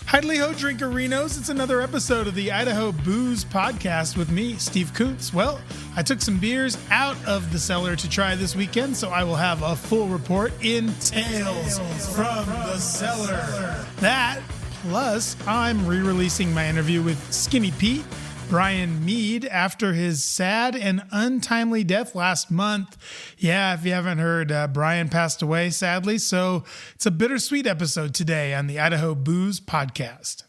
Hi-ho, Drinkerinos. It's another episode of the Idaho Booze Podcast with me, Steve Kuntz. Well, I took some beers out of the cellar to try this weekend, so I will have a full report in Tales from the Cellar. That, plus I'm re-releasing my interview with Skinny Pete, Bryan Mead, after his sad and untimely death last month. Yeah, if you haven't heard, Bryan passed away, sadly, so it's a bittersweet episode today on the Idaho Booze Podcast.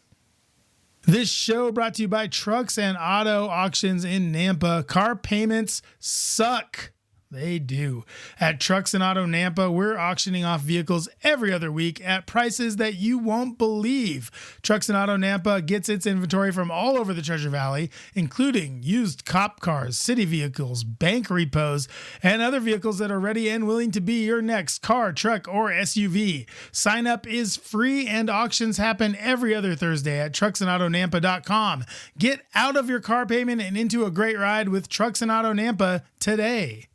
This show brought to you by Trucks and Auto Auctions in Nampa. Car payments suck. They do. At Trucks and Auto Nampa, we're auctioning off vehicles every other week at prices that you won't believe. Trucks and Auto Nampa gets its inventory from all over the Treasure Valley, including used cop cars, city vehicles, bank repos, and other vehicles that are ready and willing to be your next car, truck, or SUV. Sign up is free and auctions happen every other Thursday at trucksandautonampa.com. Get out of your car payment and into a great ride with Trucks and Auto Nampa today.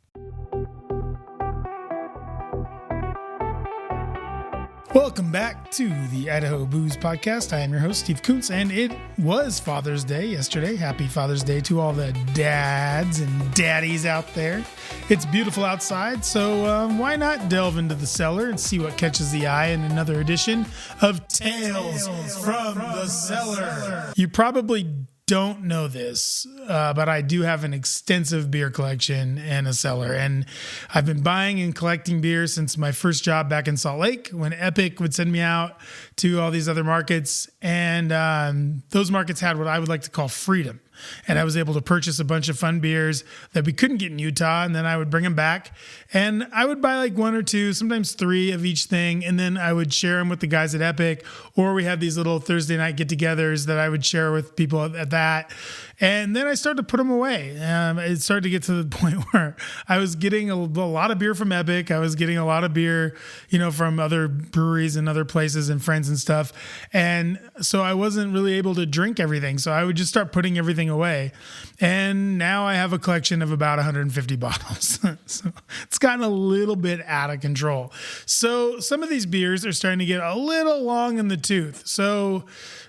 Welcome back to the Idaho Booze Podcast. I am your host, Steve Kuntz, and it was Father's Day yesterday. Happy Father's Day to all the dads and daddies out there. It's beautiful outside, so why not delve into the cellar and see what catches the eye in another edition of Tales from the Cellar. You probably don't know this, but I do have an extensive beer collection and a cellar, and I've been buying and collecting beer since my first job back in Salt Lake, when Epic would send me out to all these other markets, and those markets had what I would like to call freedom. And I was able to purchase a bunch of fun beers that we couldn't get in Utah, and then I would bring them back, and I would buy like one or two, sometimes three of each thing, and then I would share them with the guys at Epic, or we had these little Thursday night get-togethers that I would share with people at that. And then I started to put them away. It started to get to the point where I was getting a lot of beer from Epic. I was getting a lot of beer, from other breweries and other places and friends and stuff. And so I wasn't really able to drink everything. So I would just start putting everything away. And now I have a collection of about 150 bottles. So it's gotten a little bit out of control. So some of these beers are starting to get a little long in the tooth. So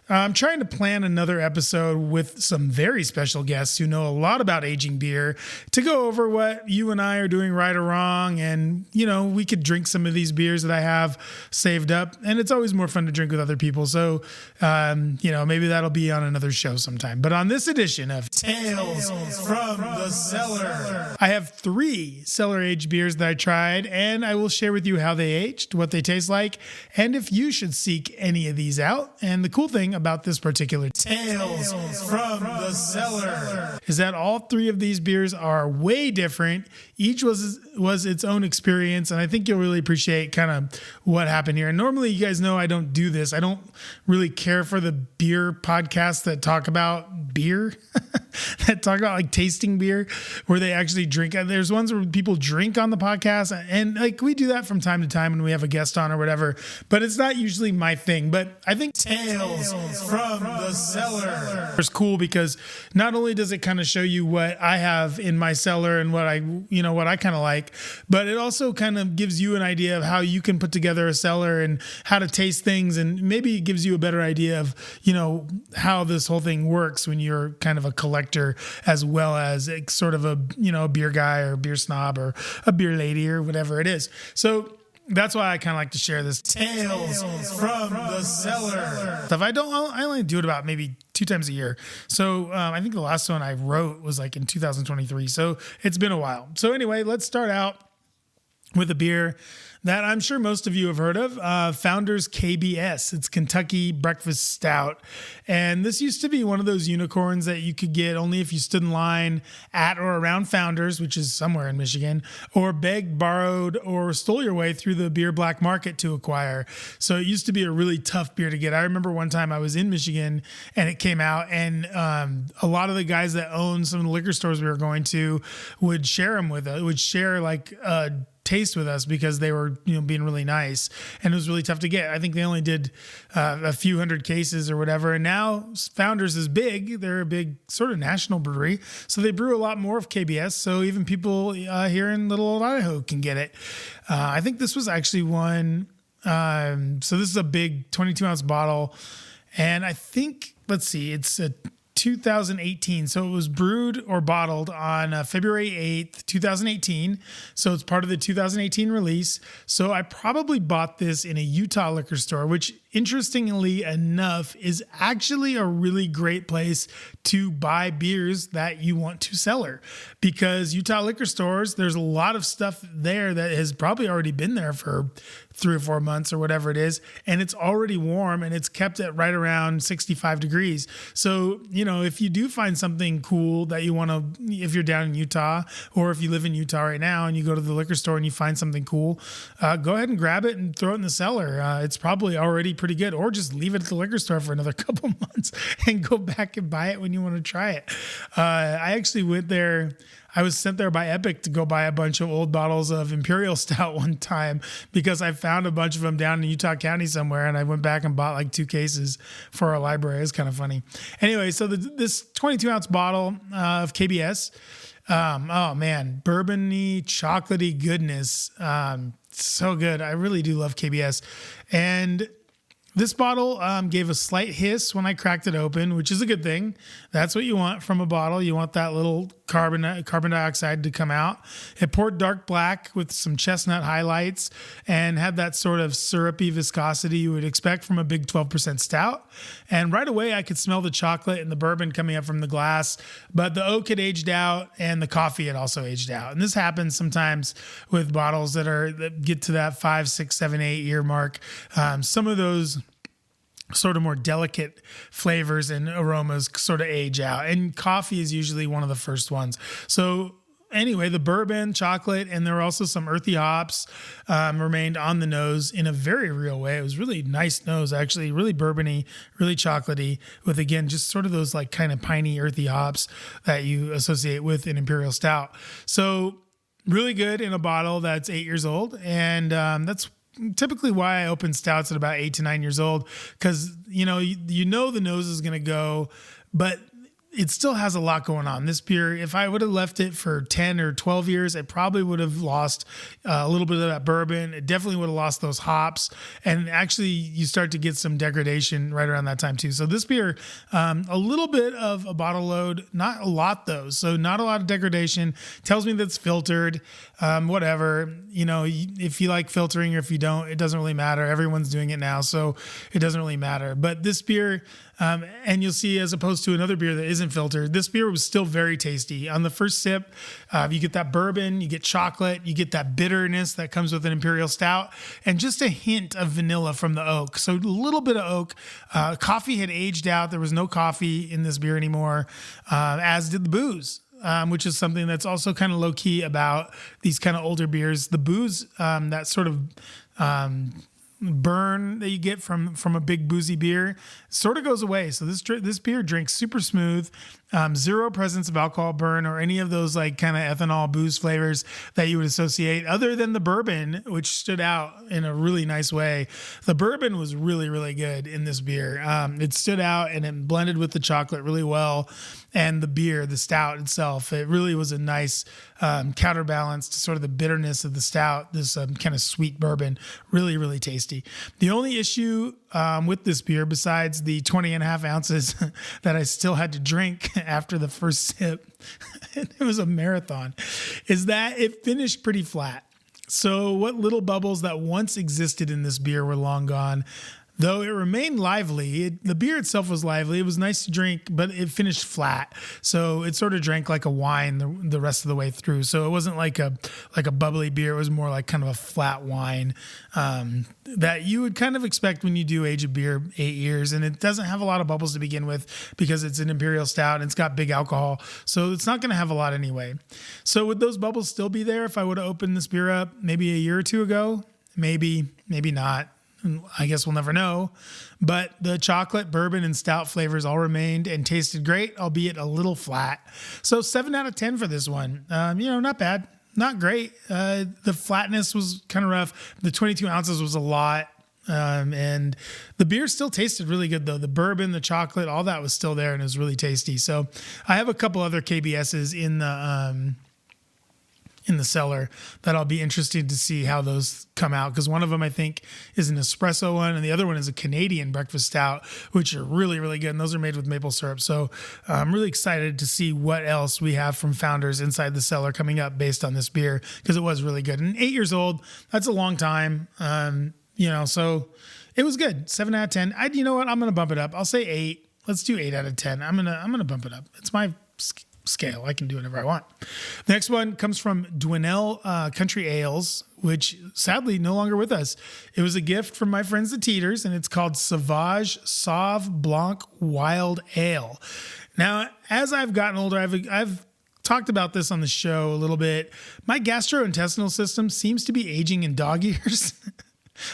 I'm trying to plan another episode with some very special guests who know a lot about aging beer to go over what you and I are doing right or wrong. And, we could drink some of these beers that I have saved up. And it's always more fun to drink with other people. So, maybe that'll be on another show sometime. But on this edition of Tales from the Cellar, I have 3 cellar-aged beers that I tried, and I will share with you how they aged, what they taste like, and if you should seek any of these out. And the cool thing about this particular Tales from the Cellar is that all 3 of these beers are way different. Each was its own experience, and I think you'll really appreciate kind of what happened here. And normally, you guys know I don't do this. I don't really care for the beer podcasts that talk about beer, that talk about like tasting beer, where they actually drink. There's ones where people drink on the podcast, and like we do that from time to time when we have a guest on or whatever, but it's not usually my thing. But I think Tales from the Cellar is cool because not only does it kind of show you what I have in my cellar and what I kind of like, but it also kind of gives you an idea of how you can put together a cellar and how to taste things, and maybe it gives you a better idea of how this whole thing works when you're kind of a collector as well as sort of a beer guy or beer snob or a beer lady or whatever it is. So that's why I kind of like to share this Tales from the Cellar stuff. I only do it about maybe 2 times a year. So I think the last one I wrote was like in 2023. So it's been a while. So anyway, let's start out with a beer that I'm sure most of you have heard of, Founders KBS. It's Kentucky Breakfast Stout. And this used to be one of those unicorns that you could get only if you stood in line at or around Founders, which is somewhere in Michigan, or begged, borrowed, or stole your way through the beer black market to acquire. So it used to be a really tough beer to get. I remember one time I was in Michigan and it came out, and a lot of the guys that owned some of the liquor stores we were going to would share them with us, would share like a taste with us because they were being really nice, and it was really tough to get. I think they only did a few hundred cases or whatever, and now Founders is big. They're a big sort of national brewery, so they brew a lot more of KBS, so even people here in little old Idaho can get it. I think this was actually one, so this is a big 22 ounce bottle, And I think, let's see, it's a 2018. So it was brewed or bottled on February 8th, 2018. So it's part of the 2018 release. So I probably bought this in a Utah liquor store, which interestingly enough is actually a really great place to buy beers that you want to cellar, because Utah liquor stores, there's a lot of stuff there that has probably already been there for 3 or 4 months or whatever it is, and it's already warm and it's kept at right around 65 degrees. So, if you do find something cool that you want to, if you're down in Utah, or if you live in Utah right now and you go to the liquor store and you find something cool, go ahead and grab it and throw it in the cellar. It's probably already pretty good, or just leave it at the liquor store for another couple months and go back and buy it when you want to try it. I actually went there. I was sent there by Epic to go buy a bunch of old bottles of Imperial Stout one time, because I found a bunch of them down in Utah County somewhere, and I went back and bought like 2 cases for our library. It was kind of funny. Anyway, so this 22-ounce bottle of KBS, oh man, bourbony, chocolatey goodness. So good. I really do love KBS. And this bottle gave a slight hiss when I cracked it open, which is a good thing. That's what you want from a bottle. You want that little carbon dioxide to come out. It poured dark black with some chestnut highlights and had that sort of syrupy viscosity you would expect from a big 12% stout. And right away, I could smell the chocolate and the bourbon coming up from the glass, but the oak had aged out and the coffee had also aged out. And this happens sometimes with bottles that get to that 5, 6, 7, 8 year mark. Some of those sort of more delicate flavors and aromas sort of age out, and coffee is usually one of the first ones. So anyway, the bourbon, chocolate, and there were also some earthy hops remained on the nose in a very real way. It was really nice nose, actually, really bourbony, really chocolatey, with, again, just sort of those like kind of piney, earthy hops that you associate with an Imperial Stout. So really good in a bottle that's 8 years old, and that's typically why I open stouts at about 8 to 9 years old, because the nose is going to go, but it still has a lot going on. This beer, if I would have left it for 10 or 12 years, it probably would have lost a little bit of that bourbon. It definitely would have lost those hops. And actually, you start to get some degradation right around that time too. So this beer, a little bit of a bottle load, not a lot though. So not a lot of degradation. Tells me that it's filtered, whatever. If you like filtering or if you don't, it doesn't really matter. Everyone's doing it now, so it doesn't really matter. But this beer, and you'll see, as opposed to another beer that isn't filtered, this beer was still very tasty. On the first sip, you get that bourbon, you get chocolate, you get that bitterness that comes with an Imperial Stout, and just a hint of vanilla from the oak. So a little bit of oak. Coffee had aged out. There was no coffee in this beer anymore, as did the booze. Which is something that's also kind of low key about these kind of older beers. The booze, that sort of burn that you get from a big boozy beer sort of goes away. So this beer drinks super smooth, zero presence of alcohol burn or any of those like kind of ethanol booze flavors that you would associate, other than the bourbon, which stood out in a really nice way. The bourbon was really, really good in this beer. It stood out and it blended with the chocolate really well. And the beer, the stout itself, it really was a nice counterbalance to sort of the bitterness of the stout, this kind of sweet bourbon, really, really tasty. The only issue with this beer, besides the 20 and a half ounces that I still had to drink after the first sip, it was a marathon, is that it finished pretty flat. So what little bubbles that once existed in this beer were long gone. Though it remained lively, the beer itself was lively. It was nice to drink, but it finished flat. So it sort of drank like a wine the rest of the way through. So it wasn't like a bubbly beer. It was more like kind of a flat wine that you would kind of expect when you do age a beer 8 years. And it doesn't have a lot of bubbles to begin with because it's an Imperial Stout and it's got big alcohol. So it's not going to have a lot anyway. So would those bubbles still be there if I would have opened this beer up maybe a year or two ago? Maybe, maybe not. I guess we'll never know, but the chocolate, bourbon, and stout flavors all remained and tasted great, albeit a little flat. So 7 out of 10 for this one. Not bad, not great. The flatness was kind of rough. The 22 ounces was a lot. And the beer still tasted really good though. The bourbon, the chocolate, all that was still there and it was really tasty. So I have a couple other KBSs in the cellar that I'll be interested to see how those come out, because one of them I think is an espresso one and the other one is a Canadian breakfast stout, which are really, really good, and those are made with maple syrup. So I'm really excited to see what else we have from Founders inside the cellar coming up based on this beer, because it was really good. And 8 years old, that's a long time, so it was good. 7 out of 10. You know what? I'm going to bump it up. I'll say 8. Let's do 8 out of 10. I'm gonna bump it up. It's my scale. I can do whatever I want. The next one comes from Dwinell Country Ales, which sadly no longer with us. It was a gift from my friends the Teeters, and it's called Sauvage Sauve Blanc Wild Ale. Now, as I've gotten older, I've talked about this on the show a little bit. My gastrointestinal system seems to be aging in dog years.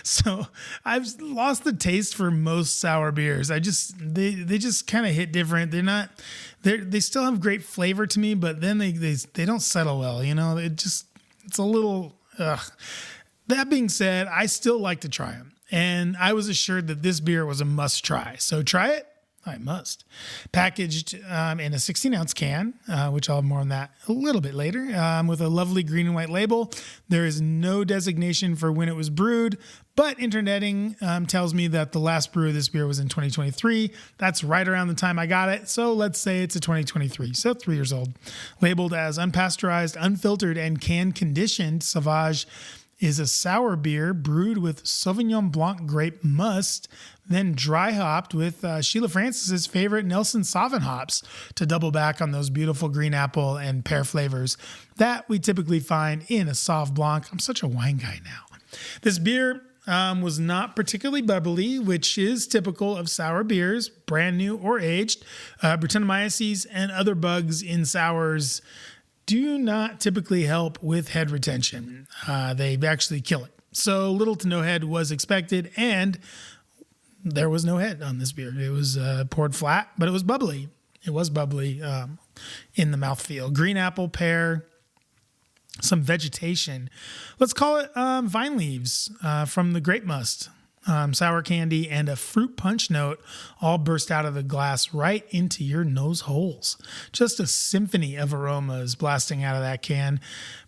So I've lost the taste for most sour beers. They just kind of hit different. They still have great flavor to me, but then they don't settle well. It's a little, ugh. That being said, I still like to try them. And I was assured that this beer was a must try. So try it. I must. Packaged in a 16-ounce can, which I'll have more on that a little bit later, with a lovely green and white label. There is no designation for when it was brewed, but interneting tells me that the last brew of this beer was in 2023. That's right around the time I got it, so let's say it's a 2023, so 3 years old. Labeled as unpasteurized, unfiltered, and can-conditioned, Sauvage is a sour beer brewed with Sauvignon Blanc grape must, then dry hopped with Sheila Francis's favorite Nelson Sauvin hops to double back on those beautiful green apple and pear flavors that we typically find in a Sauv Blanc. I'm such a wine guy now. This beer was not particularly bubbly, which is typical of sour beers, brand new or aged. Brettanomyces and other bugs in sours do not typically help with head retention. They actually kill it. So little to no head was expected, and there was no head on this beer. It was poured flat, but it was bubbly. It was bubbly in the mouthfeel. Green apple, pear, some vegetation. Let's call it vine leaves from the grape must. Sour candy, and a fruit punch note all burst out of the glass right into your nose holes. Just a symphony of aromas blasting out of that can.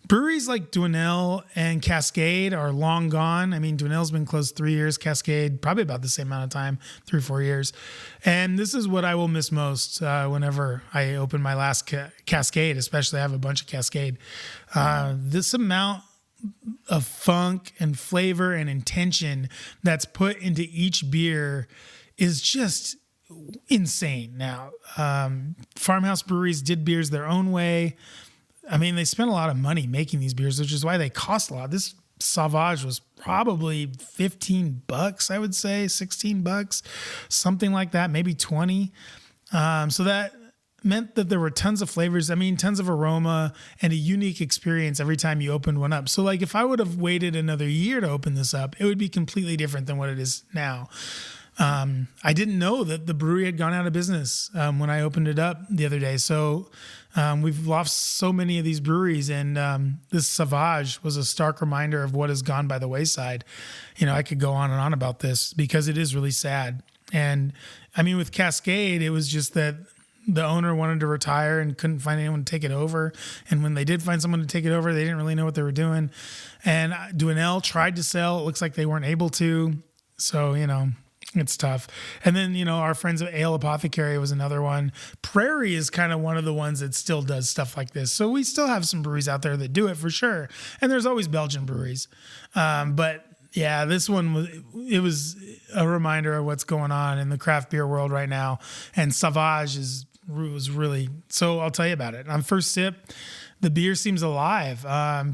Breweries like Dwinell and Cascade are long gone. I mean, Dwinell's been closed 3 years, Cascade probably about the same amount of time, 3 or 4 years. And this is what I will miss most whenever I open my last Cascade, especially I have a bunch of Cascade. This amount of funk and flavor and intention that's put into each beer is just insane. Now, farmhouse breweries did beers their own way. I mean, they spent a lot of money making these beers, which is why they cost a lot. This Sauvage was probably $15, I would say, $16, something like that, maybe 20. So that meant that there were tons of flavors. I mean, tons of aroma and a unique experience every time you opened one up. So like if I would have waited another year to open this up, it would be completely different than what it is now. I didn't know that the brewery had gone out of business when I opened it up the other day. So we've lost so many of these breweries, and this Sauvage was a stark reminder of what has gone by the wayside. I could go on and on about this because it is really sad. And I mean, with Cascade, it was just that the owner wanted to retire and couldn't find anyone to take it over. And when they did find someone to take it over, they didn't really know what they were doing. And Dwinell tried to sell. It looks like they weren't able to. So, it's tough. And then, our friends at Ale Apothecary was another one. Prairie is kind of one of the ones that still does stuff like this. So we still have some breweries out there that do it for sure. And there's always Belgian breweries. But yeah, this one was a reminder of what's going on in the craft beer world right now. And Sauvage was really, so I'll tell you about it. On first sip, the beer seems alive.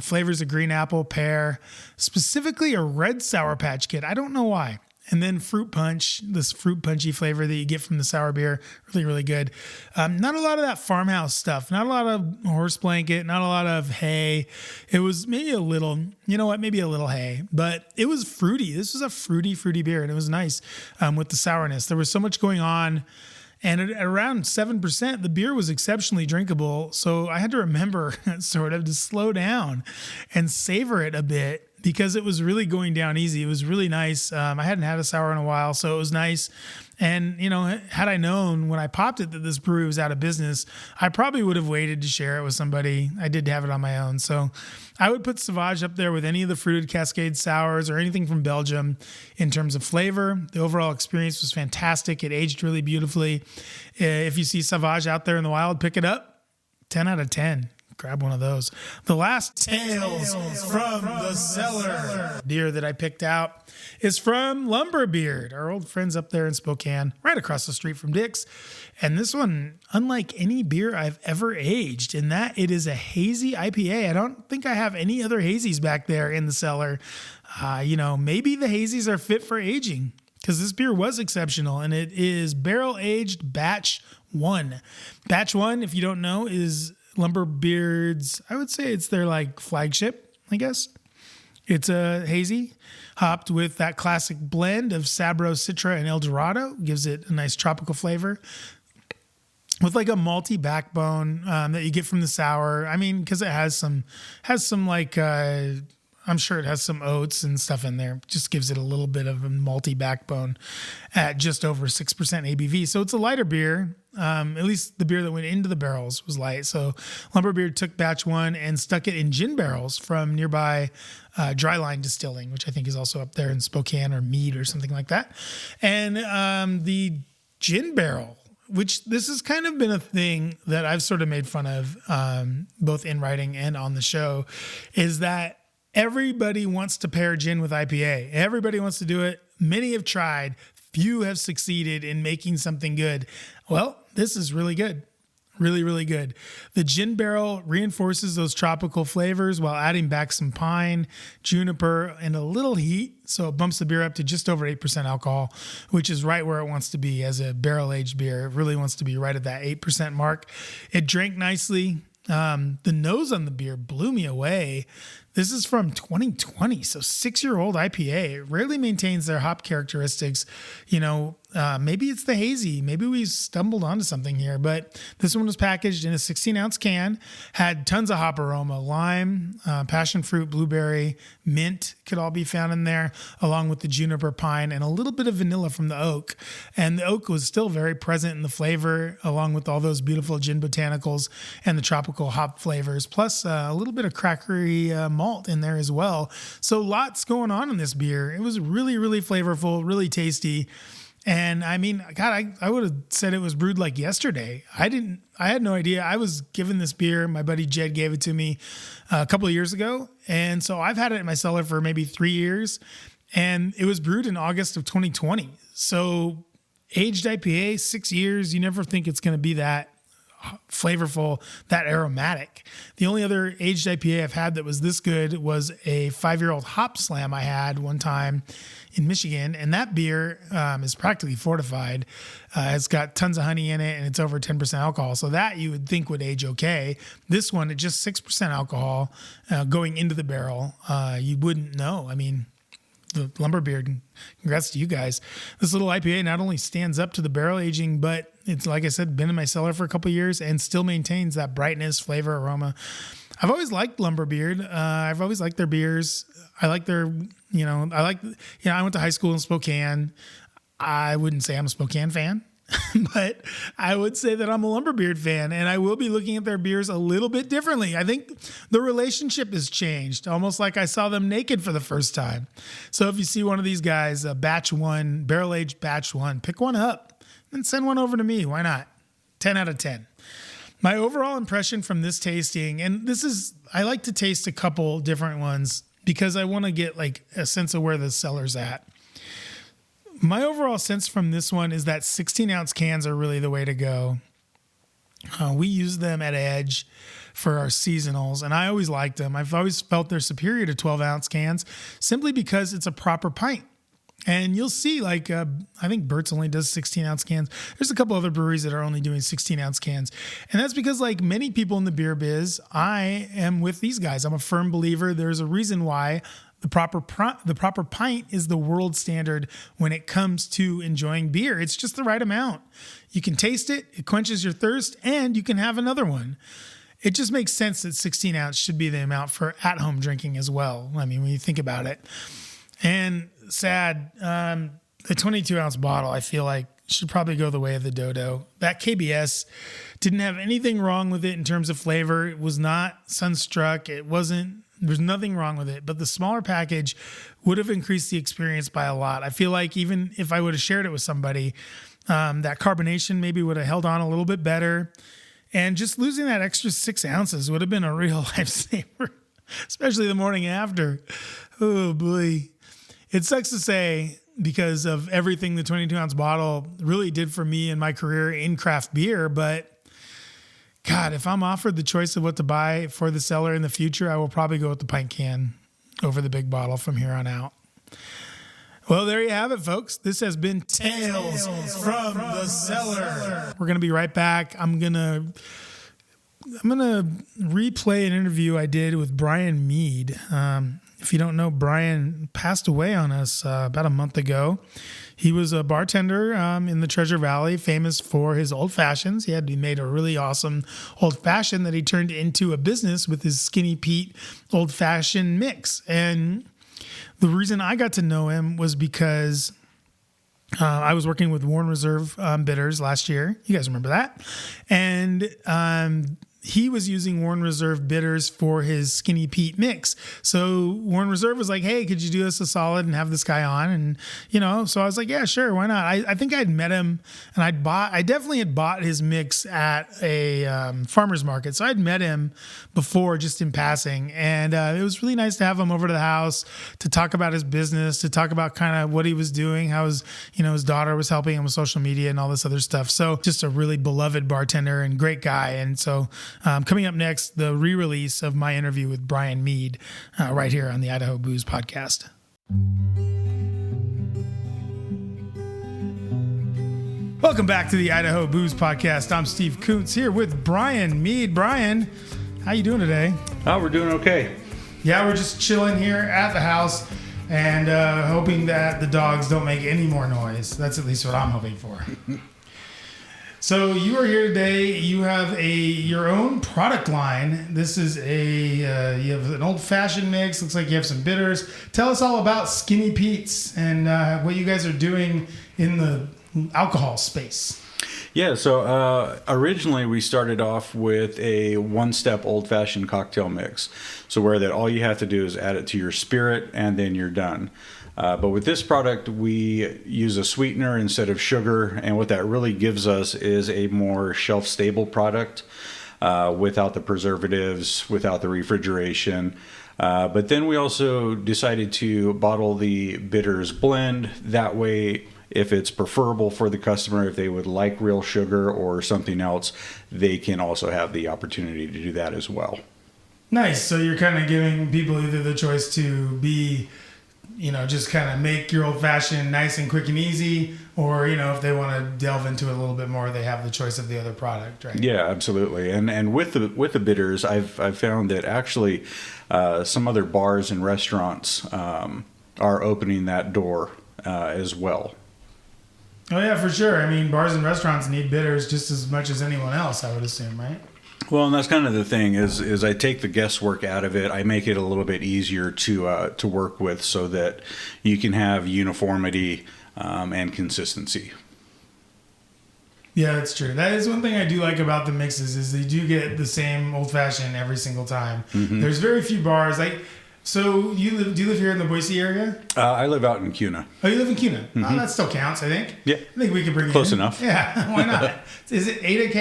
Flavors of green apple, pear, specifically a red Sour Patch Kid. I don't know why. And then fruit punch, this fruit punchy flavor that you get from the sour beer, really, really good. Not a lot of that farmhouse stuff, not a lot of horse blanket, not a lot of hay. It was maybe a little, maybe a little hay, but it was fruity. This was a fruity beer, and it was nice with the sourness. There was so much going on. And at around 7%, the beer was exceptionally drinkable. So I had to remember sort of to slow down and savor it a bit because it was really going down easy. It was really nice. I hadn't had a sour in a while, so it was nice. And, had I known when I popped it that this brewery was out of business, I probably would have waited to share it with somebody. I did have it on my own. So I would put Sauvage up there with any of the fruited Cascade sours or anything from Belgium in terms of flavor. The overall experience was fantastic. It aged really beautifully. If you see Sauvage out there in the wild, pick it up. 10 out of 10. Grab one of those. The last Tales from the Cellar beer that I picked out is from Lumberbeard, our old friends up there in Spokane, right across the street from Dick's. And this one, unlike any beer I've ever aged, in that it is a hazy IPA. I don't think I have any other hazies back there in the cellar. Maybe the hazies are fit for aging, because this beer was exceptional, and it is barrel-aged Batch 1. Batch 1, if you don't know, is Lumberbeard's, I would say it's their flagship, I guess. It's a hazy hopped with that classic blend of Sabro, Citra, and El Dorado. Gives it a nice tropical flavor with a malty backbone that you get from the sour. I mean, because it has some I'm sure it has some oats and stuff in there. Just gives it a little bit of a malty backbone at just over 6% ABV. So it's a lighter beer. At least the beer that went into the barrels was light. So Lumberbeard took Batch 1 and stuck it in gin barrels from nearby Dryline Distilling, which I think is also up there in Spokane or Mead or something like that. And the gin barrel, which this has kind of been a thing that I've sort of made fun of, both in writing and on the show, is that everybody wants to pair gin with IPA. Everybody wants to do it. Many have tried. Few have succeeded in making something good. Well, this is really good. Really, really good. The gin barrel reinforces those tropical flavors while adding back some pine, juniper, and a little heat. So it bumps the beer up to just over 8% alcohol, which is right where it wants to be as a barrel-aged beer. It really wants to be right at that 8% mark. It drank nicely. The nose on the beer blew me away. This is from 2020, so 6-year-old IPA. It rarely maintains their hop characteristics. Maybe it's the hazy. Maybe we stumbled onto something here, but this one was packaged in a 16-ounce can, had tons of hop aroma, lime, passion fruit, blueberry, mint could all be found in there, along with the juniper, pine, and a little bit of vanilla from the oak. And the oak was still very present in the flavor, along with all those beautiful gin botanicals and the tropical hop flavors, plus a little bit of crackery malt in there as well. So lots going on in this beer. It was really, really flavorful, really tasty. And I mean, God, I would have said it was brewed like yesterday. I had no idea. I was given this beer. My buddy Jed gave it to me a couple of years ago. And so I've had it in my cellar for maybe 3 years. And it was brewed in August of 2020. So aged IPA, 6 years. You never think it's going to be that flavorful, that aromatic. The only other aged IPA I've had that was this good was a 5-year-old hop slam I had one time in Michigan, and that beer is practically fortified. It's got tons of honey in it, and it's over 10% alcohol, so that you would think would age okay. This one, at just 6% alcohol going into the barrel, you wouldn't know. I mean, the Lumberbeard, congrats to you guys. This little IPA not only stands up to the barrel aging, but it's, like I said, been in my cellar for a couple of years and still maintains that brightness, flavor, aroma. I've always liked Lumberbeard. I've always liked their beers. I like their, I went to high school in Spokane. I wouldn't say I'm a Spokane fan, but I would say that I'm a Lumberbeard fan, and I will be looking at their beers a little bit differently. I think the relationship has changed, almost like I saw them naked for the first time. So if you see one of these guys, a Batch 1, barrel-aged Batch 1, pick one up and send one over to me. Why not? 10 out of 10. My overall impression from this tasting, and I like to taste a couple different ones because I want to get a sense of where the cellar's at. My overall sense from this one is that 16-ounce cans are really the way to go. We use them at Edge for our seasonals, and I always liked them. I've always felt they're superior to 12-ounce cans simply because it's a proper pint. And you'll see, I think Burt's only does 16-ounce cans. There's a couple other breweries that are only doing 16-ounce cans. And that's because, many people in the beer biz, I am with these guys. I'm a firm believer. There's a reason why the proper pint is the world standard when it comes to enjoying beer. It's just the right amount. You can taste it, it quenches your thirst, and you can have another one. it just makes sense that 16 ounce should be the amount for at-home drinking as well. I mean, when you think about it. And sad, the 22 ounce bottle, I feel like should probably go the way of the dodo. That KBS didn't have anything wrong with it in terms of flavor. It was not sunstruck. There's nothing wrong with it, but the smaller package would have increased the experience by a lot. I feel like even if I would have shared it with somebody, that carbonation maybe would have held on a little bit better. And just losing that extra 6 ounces would have been a real lifesaver, especially the morning after. Oh, boy. It sucks to say because of everything the 22-ounce bottle really did for me in my career in craft beer. But, God, if I'm offered the choice of what to buy for the Cellar in the future, I will probably go with the pint can over the big bottle from here on out. Well, there you have it, folks. This has been Tales from the Cellar. We're going to be right back. I'm going to replay an interview I did with Bryan Mead. If you don't know, Bryan passed away on us about a month ago. He was a bartender in the Treasure Valley, famous for his old fashions. He made a really awesome old fashioned that he turned into a business with his Skinny Pete old fashioned mix. And the reason I got to know him was because I was working with Warren Reserve bitters last year. You guys remember that? And he was using Warren Reserve bitters for his Skinny Pete mix. So Warren Reserve was like, hey, could you do us a solid and have this guy on? And, so I was like, yeah, sure. Why not? I think I'd met him and I definitely had bought his mix at a farmer's market. So I'd met him before just in passing. And it was really nice to have him over to the house to talk about his business, to talk about kind of what he was doing, how his daughter was helping him with social media and all this other stuff. So just a really beloved bartender and great guy. And so coming up next, the re-release of my interview with Bryan Mead right here on the Idaho Booze Podcast. Welcome back to the Idaho Booze Podcast. I'm Steve Kuntz here with Bryan Mead. Bryan, how you doing today? Oh, we're doing okay. Yeah, we're just chilling here at the house and hoping that the dogs don't make any more noise. That's at least what I'm hoping for. So you are here today. You have your own product line. This is you have an old-fashioned mix. Looks like you have some bitters. Tell us all about Skinny Pete's and what you guys are doing in the alcohol space. Yeah, so originally we started off with a one-step old-fashioned cocktail mix. So where that all you have to do is add it to your spirit and then you're done. But with this product, we use a sweetener instead of sugar, and what that really gives us is a more shelf-stable product without the preservatives, without the refrigeration. But then we also decided to bottle the bitters blend. That way, if it's preferable for the customer, if they would like real sugar or something else, they can also have the opportunity to do that as well. Nice. So you're kind of giving people either the choice to be just kind of make your old fashioned nice and quick and easy, or, if they want to delve into it a little bit more, they have the choice of the other product, right? Yeah, absolutely. And with the bitters, I've found that actually some other bars and restaurants are opening that door as well. Oh yeah, for sure. I mean, bars and restaurants need bitters just as much as anyone else, I would assume, right? Well, and that's kind of the thing is I take the guesswork out of it. I make it a little bit easier to work with so that you can have uniformity and consistency. Yeah, that's true. That is one thing I do like about the mixes is they do get the same old fashioned every single time. Mm-hmm. There's very few bars So do you live here in the Boise area? I live out in Kuna. Oh, you live in Kuna? Mm-hmm. Oh, that still counts, I think. Yeah. I think we could bring close it in. Enough. Yeah, why not? Is it Ada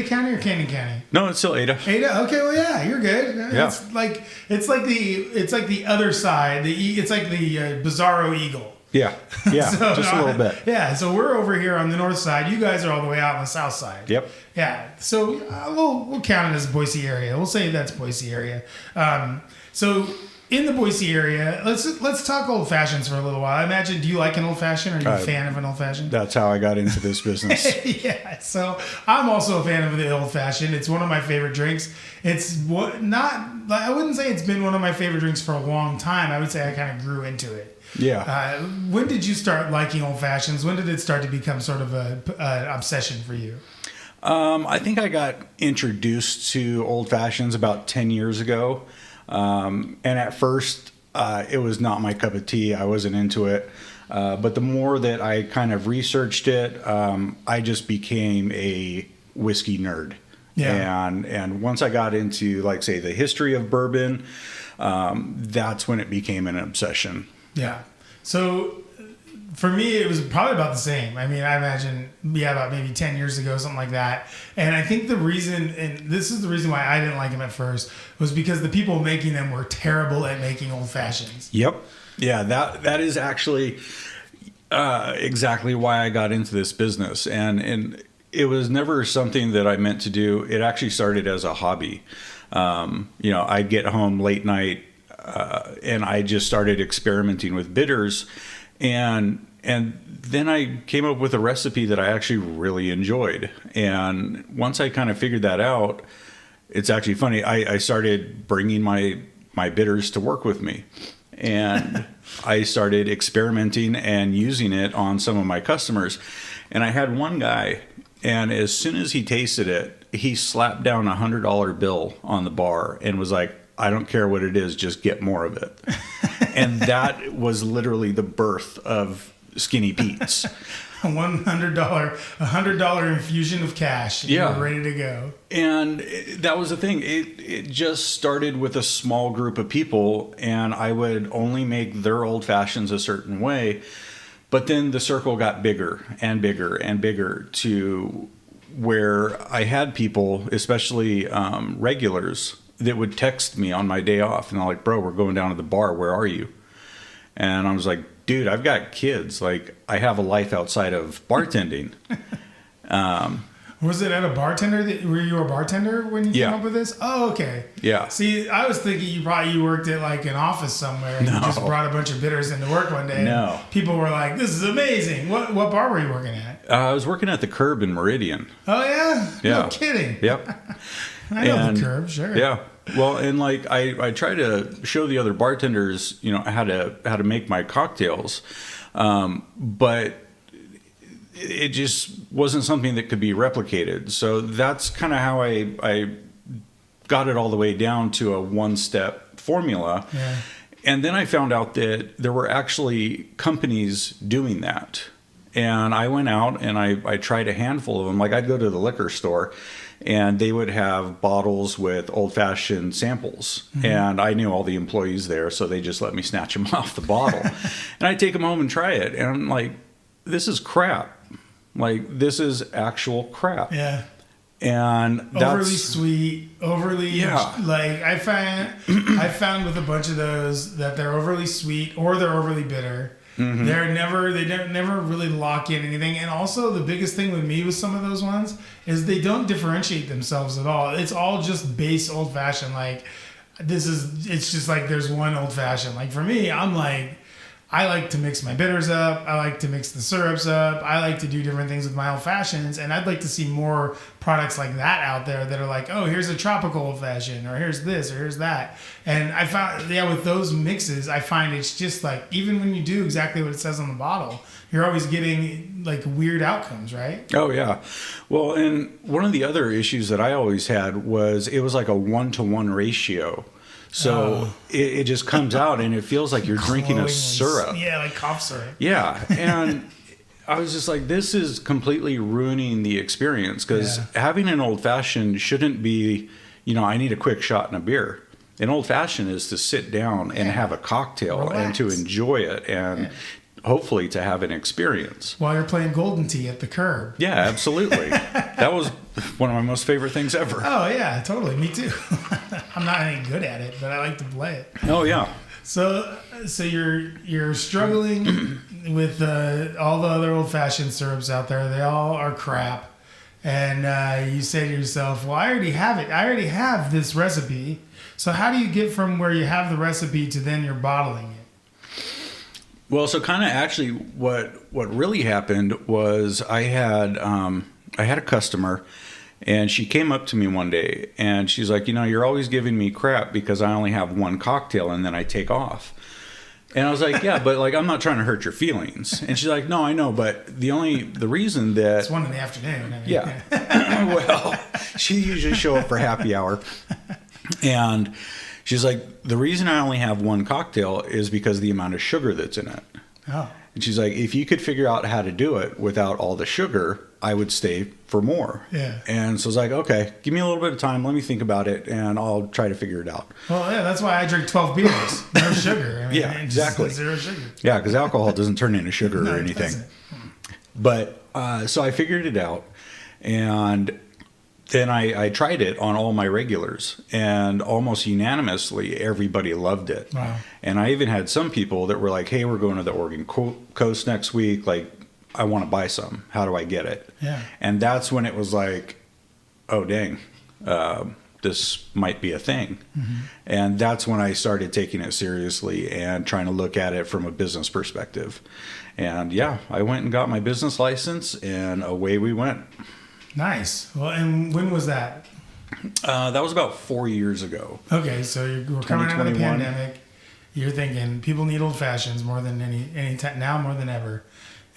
County or Canyon County? No, it's still Ada. Ada? Okay, well, yeah, you're good. Yeah. It's like the other side. It's like the Bizarro Eagle. Yeah, so, just a little bit. Yeah, so we're over here on the north side. You guys are all the way out on the south side. Yep. Yeah, so we'll count it as Boise area. We'll say that's Boise area. So in the Boise area, let's talk old fashions for a little while. I imagine, do you like an old fashioned? Are you a fan of an old fashioned? That's how I got into this business. Yeah, so I'm also a fan of the old fashioned. It's one of my favorite drinks. I wouldn't say it's been one of my favorite drinks for a long time. I would say I kind of grew into it. Yeah. When did you start liking old fashions? When did it start to become sort of an obsession for you? I think I got introduced to old fashions about 10 years ago. And at first, it was not my cup of tea. I wasn't into it. But the more that I kind of researched it, I just became a whiskey nerd. Yeah. And once I got into, like, say, the history of bourbon, that's when it became an obsession. Yeah. So for me, it was probably about the same. I mean, I imagine, about maybe 10 years ago, something like that. And I think the reason, and this is the reason why I didn't like them at first, was because the people making them were terrible at making old fashions. Yep. Yeah, that is actually exactly why I got into this business. And it was never something that I meant to do. It actually started as a hobby. I'd get home late night, and I just started experimenting with bitters. And then I came up with a recipe that I actually really enjoyed. And once I kind of figured that out, it's actually funny. I started bringing my bitters to work with me. And I started experimenting and using it on some of my customers. And I had one guy, and as soon as he tasted it, he slapped down a $100 bill on the bar and was like, I don't care what it is, just get more of it. And that was literally the birth of Skinny Pete's. $100 infusion of cash. Yeah. You were ready to go. And that was the thing. It just started with a small group of people, and I would only make their old fashions a certain way. But then the circle got bigger and bigger and bigger to where I had people, especially regulars, that would text me on my day off, and they're like, bro, we're going down to the here are you? And I was like, dude, I've got kids. Like, I have a life outside of bartending. Was it at a bartender? Were you a bartender when you came up with this? Oh, okay. Yeah. See, I was thinking you worked at like an office somewhere and you just brought a bunch of bitters into work one day. No. People were like, this is amazing. What bar were you working at? I was working at the Curb in Meridian. Oh, yeah? Yeah. No kidding. Yep. I know the Curb, sure. Yeah. Well, and like I try to show the other bartenders, how to make my cocktails, but it just wasn't something that could be replicated. So that's kind of how I got it all the way down to a one-step formula. Yeah. And then I found out that there were actually companies doing that. And I went out and I tried a handful of them. Like, I'd go to the liquor store and they would have bottles with old-fashioned samples. Mm-hmm. And I knew all the employees there, so they just let me snatch them off the bottle. And I'd take them home and try it. And I'm like, this is crap. Like, this is actual crap. Yeah. And that's overly sweet, like I found with a bunch of those that they're overly sweet or they're overly bitter. Mm-hmm. They never really lock in anything. And also the biggest thing with me with some of those ones is they don't differentiate themselves at all. It's all just base old fashioned. Like it's just like there's one old fashioned. Like for me, I like to mix my bitters up. I like to mix the syrups up. I like to do different things with my old fashions. And I'd like to see more products like that out there that are like, oh, here's a tropical old fashioned, or here's this, or here's that. And I found, with those mixes, I find it's just like, even when you do exactly what it says on the bottle, you're always getting like weird outcomes, right? Oh, yeah. Well, and one of the other issues that I always had was it was like a 1-to-1 ratio. So it just comes out and it feels like you're drinking a syrup. Yeah, like cough syrup. Yeah. And I was just like, this is completely ruining the experience because having an old fashioned shouldn't be, I need a quick shot and a beer. An old fashioned is to sit down and have a cocktail and to enjoy it and hopefully to have an experience. While you're playing Golden Tee at the Curb. Yeah, absolutely. That was one of my most favorite things ever. Oh, yeah, totally. Me too. I'm not any good at it, but I like to play it. Oh, yeah. So you're struggling with all the other old-fashioned syrups out there. They all are crap. And you say to yourself, well, I already have it. I already have this recipe. So how do you get from where you have the recipe to then you're bottling it? Well, so kind of actually what really happened was I had a customer, and she came up to me one day, and she's like, you're always giving me crap because I only have one cocktail, and then I take off. And I was like, yeah, but like, I'm not trying to hurt your feelings. And she's like, no, I know. But the reason that... It's 1 PM. I mean. Yeah. Well, she usually show up for happy hour. And she's like, the reason I only have one cocktail is because of the amount of sugar that's in it. Oh. And she's like, if you could figure out how to do it without all the sugar, I would stay for more. Yeah. And so I was like, okay, give me a little bit of time. Let me think about it, and I'll try to figure it out. Well, yeah, that's why I drink 12 beers. No sugar. I mean, yeah, exactly. Zero sugar. Yeah, because alcohol doesn't turn into sugar or anything. It doesn't. But so I figured it out, and then I tried it on all my regulars, and almost unanimously, everybody loved it. Wow. And I even had some people that were like, hey, we're going to the Oregon coast next week. Like, I want to buy some. How do I get it? Yeah. And that's when it was like, oh, dang, this might be a thing. Mm-hmm. And that's when I started taking it seriously and trying to look at it from a business perspective. And yeah, I went and got my business license, and away we went. Nice. Well, and when was that? That was about 4 years ago. Okay, so we're coming out of the pandemic. You're thinking people need old fashions more than any time now, more than ever.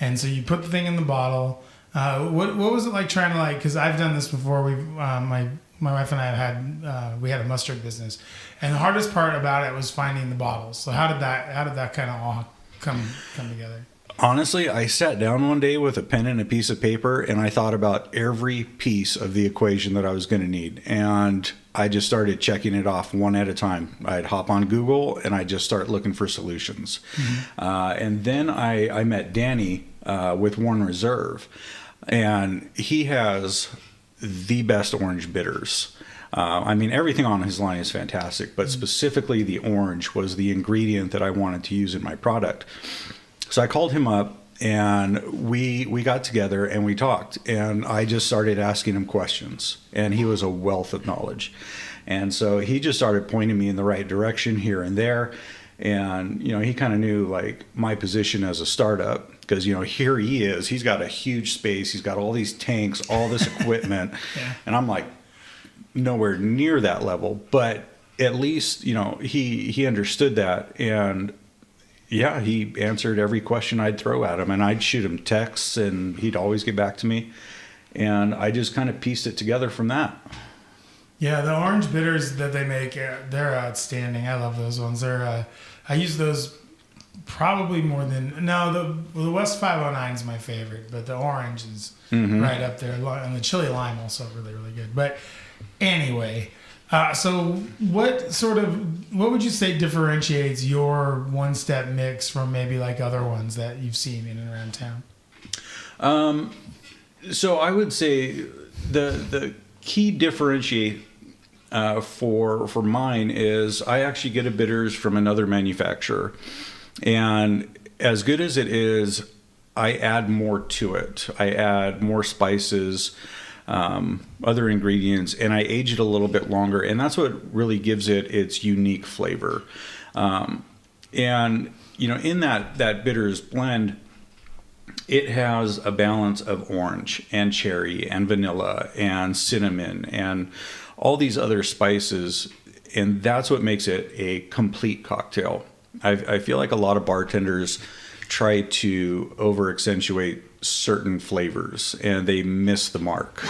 And so you put the thing in the bottle. What was it like trying to because I've done this before. My wife and I we had a mustard business, and the hardest part about it was finding the bottles. So how did that kind of all come together? Honestly, I sat down one day with a pen and a piece of paper, and I thought about every piece of the equation that I was going to need. And I just started checking it off one at a time. I'd hop on Google, and I'd just start looking for solutions. Mm-hmm. And then I met Danny with Warren Reserve, and he has the best orange bitters. I mean, everything on his line is fantastic, but specifically the orange was the ingredient that I wanted to use in my product. So I called him up, and we got together and we talked, and I just started asking him questions, and he was a wealth of knowledge. And so he just started pointing me in the right direction here and there. And, he kind of knew like my position as a startup, because, here he is, he's got a huge space. He's got all these tanks, all this equipment. Yeah. And I'm like nowhere near that level, but at least, he understood that. And yeah, he answered every question I'd throw at him, and I'd shoot him texts, and he'd always get back to me. And I just kind of pieced it together from that. Yeah, the orange bitters that they make, they're outstanding. I love those ones. I use those probably more than... No, the West 509 is my favorite, but the orange is right up there. And the chili lime also really, really good. But anyway... so what would you say differentiates your one-step mix from maybe like other ones that you've seen in and around town? So I would say the key differentiate for mine is I actually get a bitters from another manufacturer, and as good as it is, I add more to it. I add more spices, other ingredients, and I age it a little bit longer, and that's what really gives it its unique flavor. And in that bitters blend, it has a balance of orange and cherry and vanilla and cinnamon and all these other spices, and that's what makes it a complete cocktail. I feel like a lot of bartenders try to over accentuate certain flavors, and they miss the mark.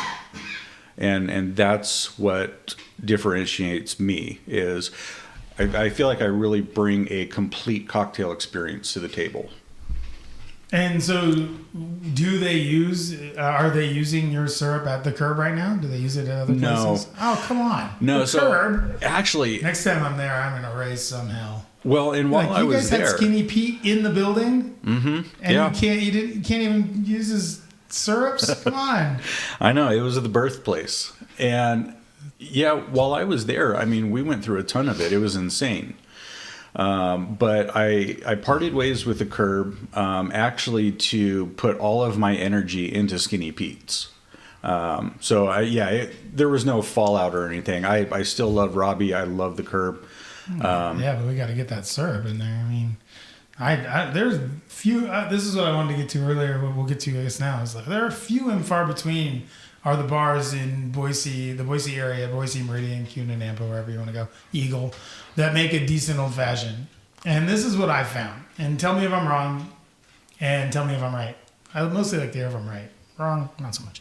And that's what differentiates me is I feel like I really bring a complete cocktail experience to the table. And so are they using your syrup at the Curb right now? Do they use it at other places? Oh, come on. No, the Curb. Actually, next time I'm there, I'm going to raise somehow. Well, and while I was there, you guys had Skinny Pete in the building, and yeah. you can't even use his syrups. Come on. I know, it was the birthplace, and yeah, while I was there, I mean, we went through a ton of it. It was insane. But I parted ways with the Curb, actually to put all of my energy into Skinny Pete's. There was no fallout or anything. I still love Robbie. I love the Curb. Yeah, but we got to get that syrup in there. I mean, there's few. This is what I wanted to get to earlier. But we'll get to, I guess, now. Is like there are few and far between are the bars in Boise, the Boise area, Boise, Meridian, Cunin, Nampa, wherever you want to go, Eagle, that make a decent old fashioned. And this is what I found. And tell me if I'm wrong, and tell me if I'm right. I mostly like to hear if I'm right. Wrong, not so much.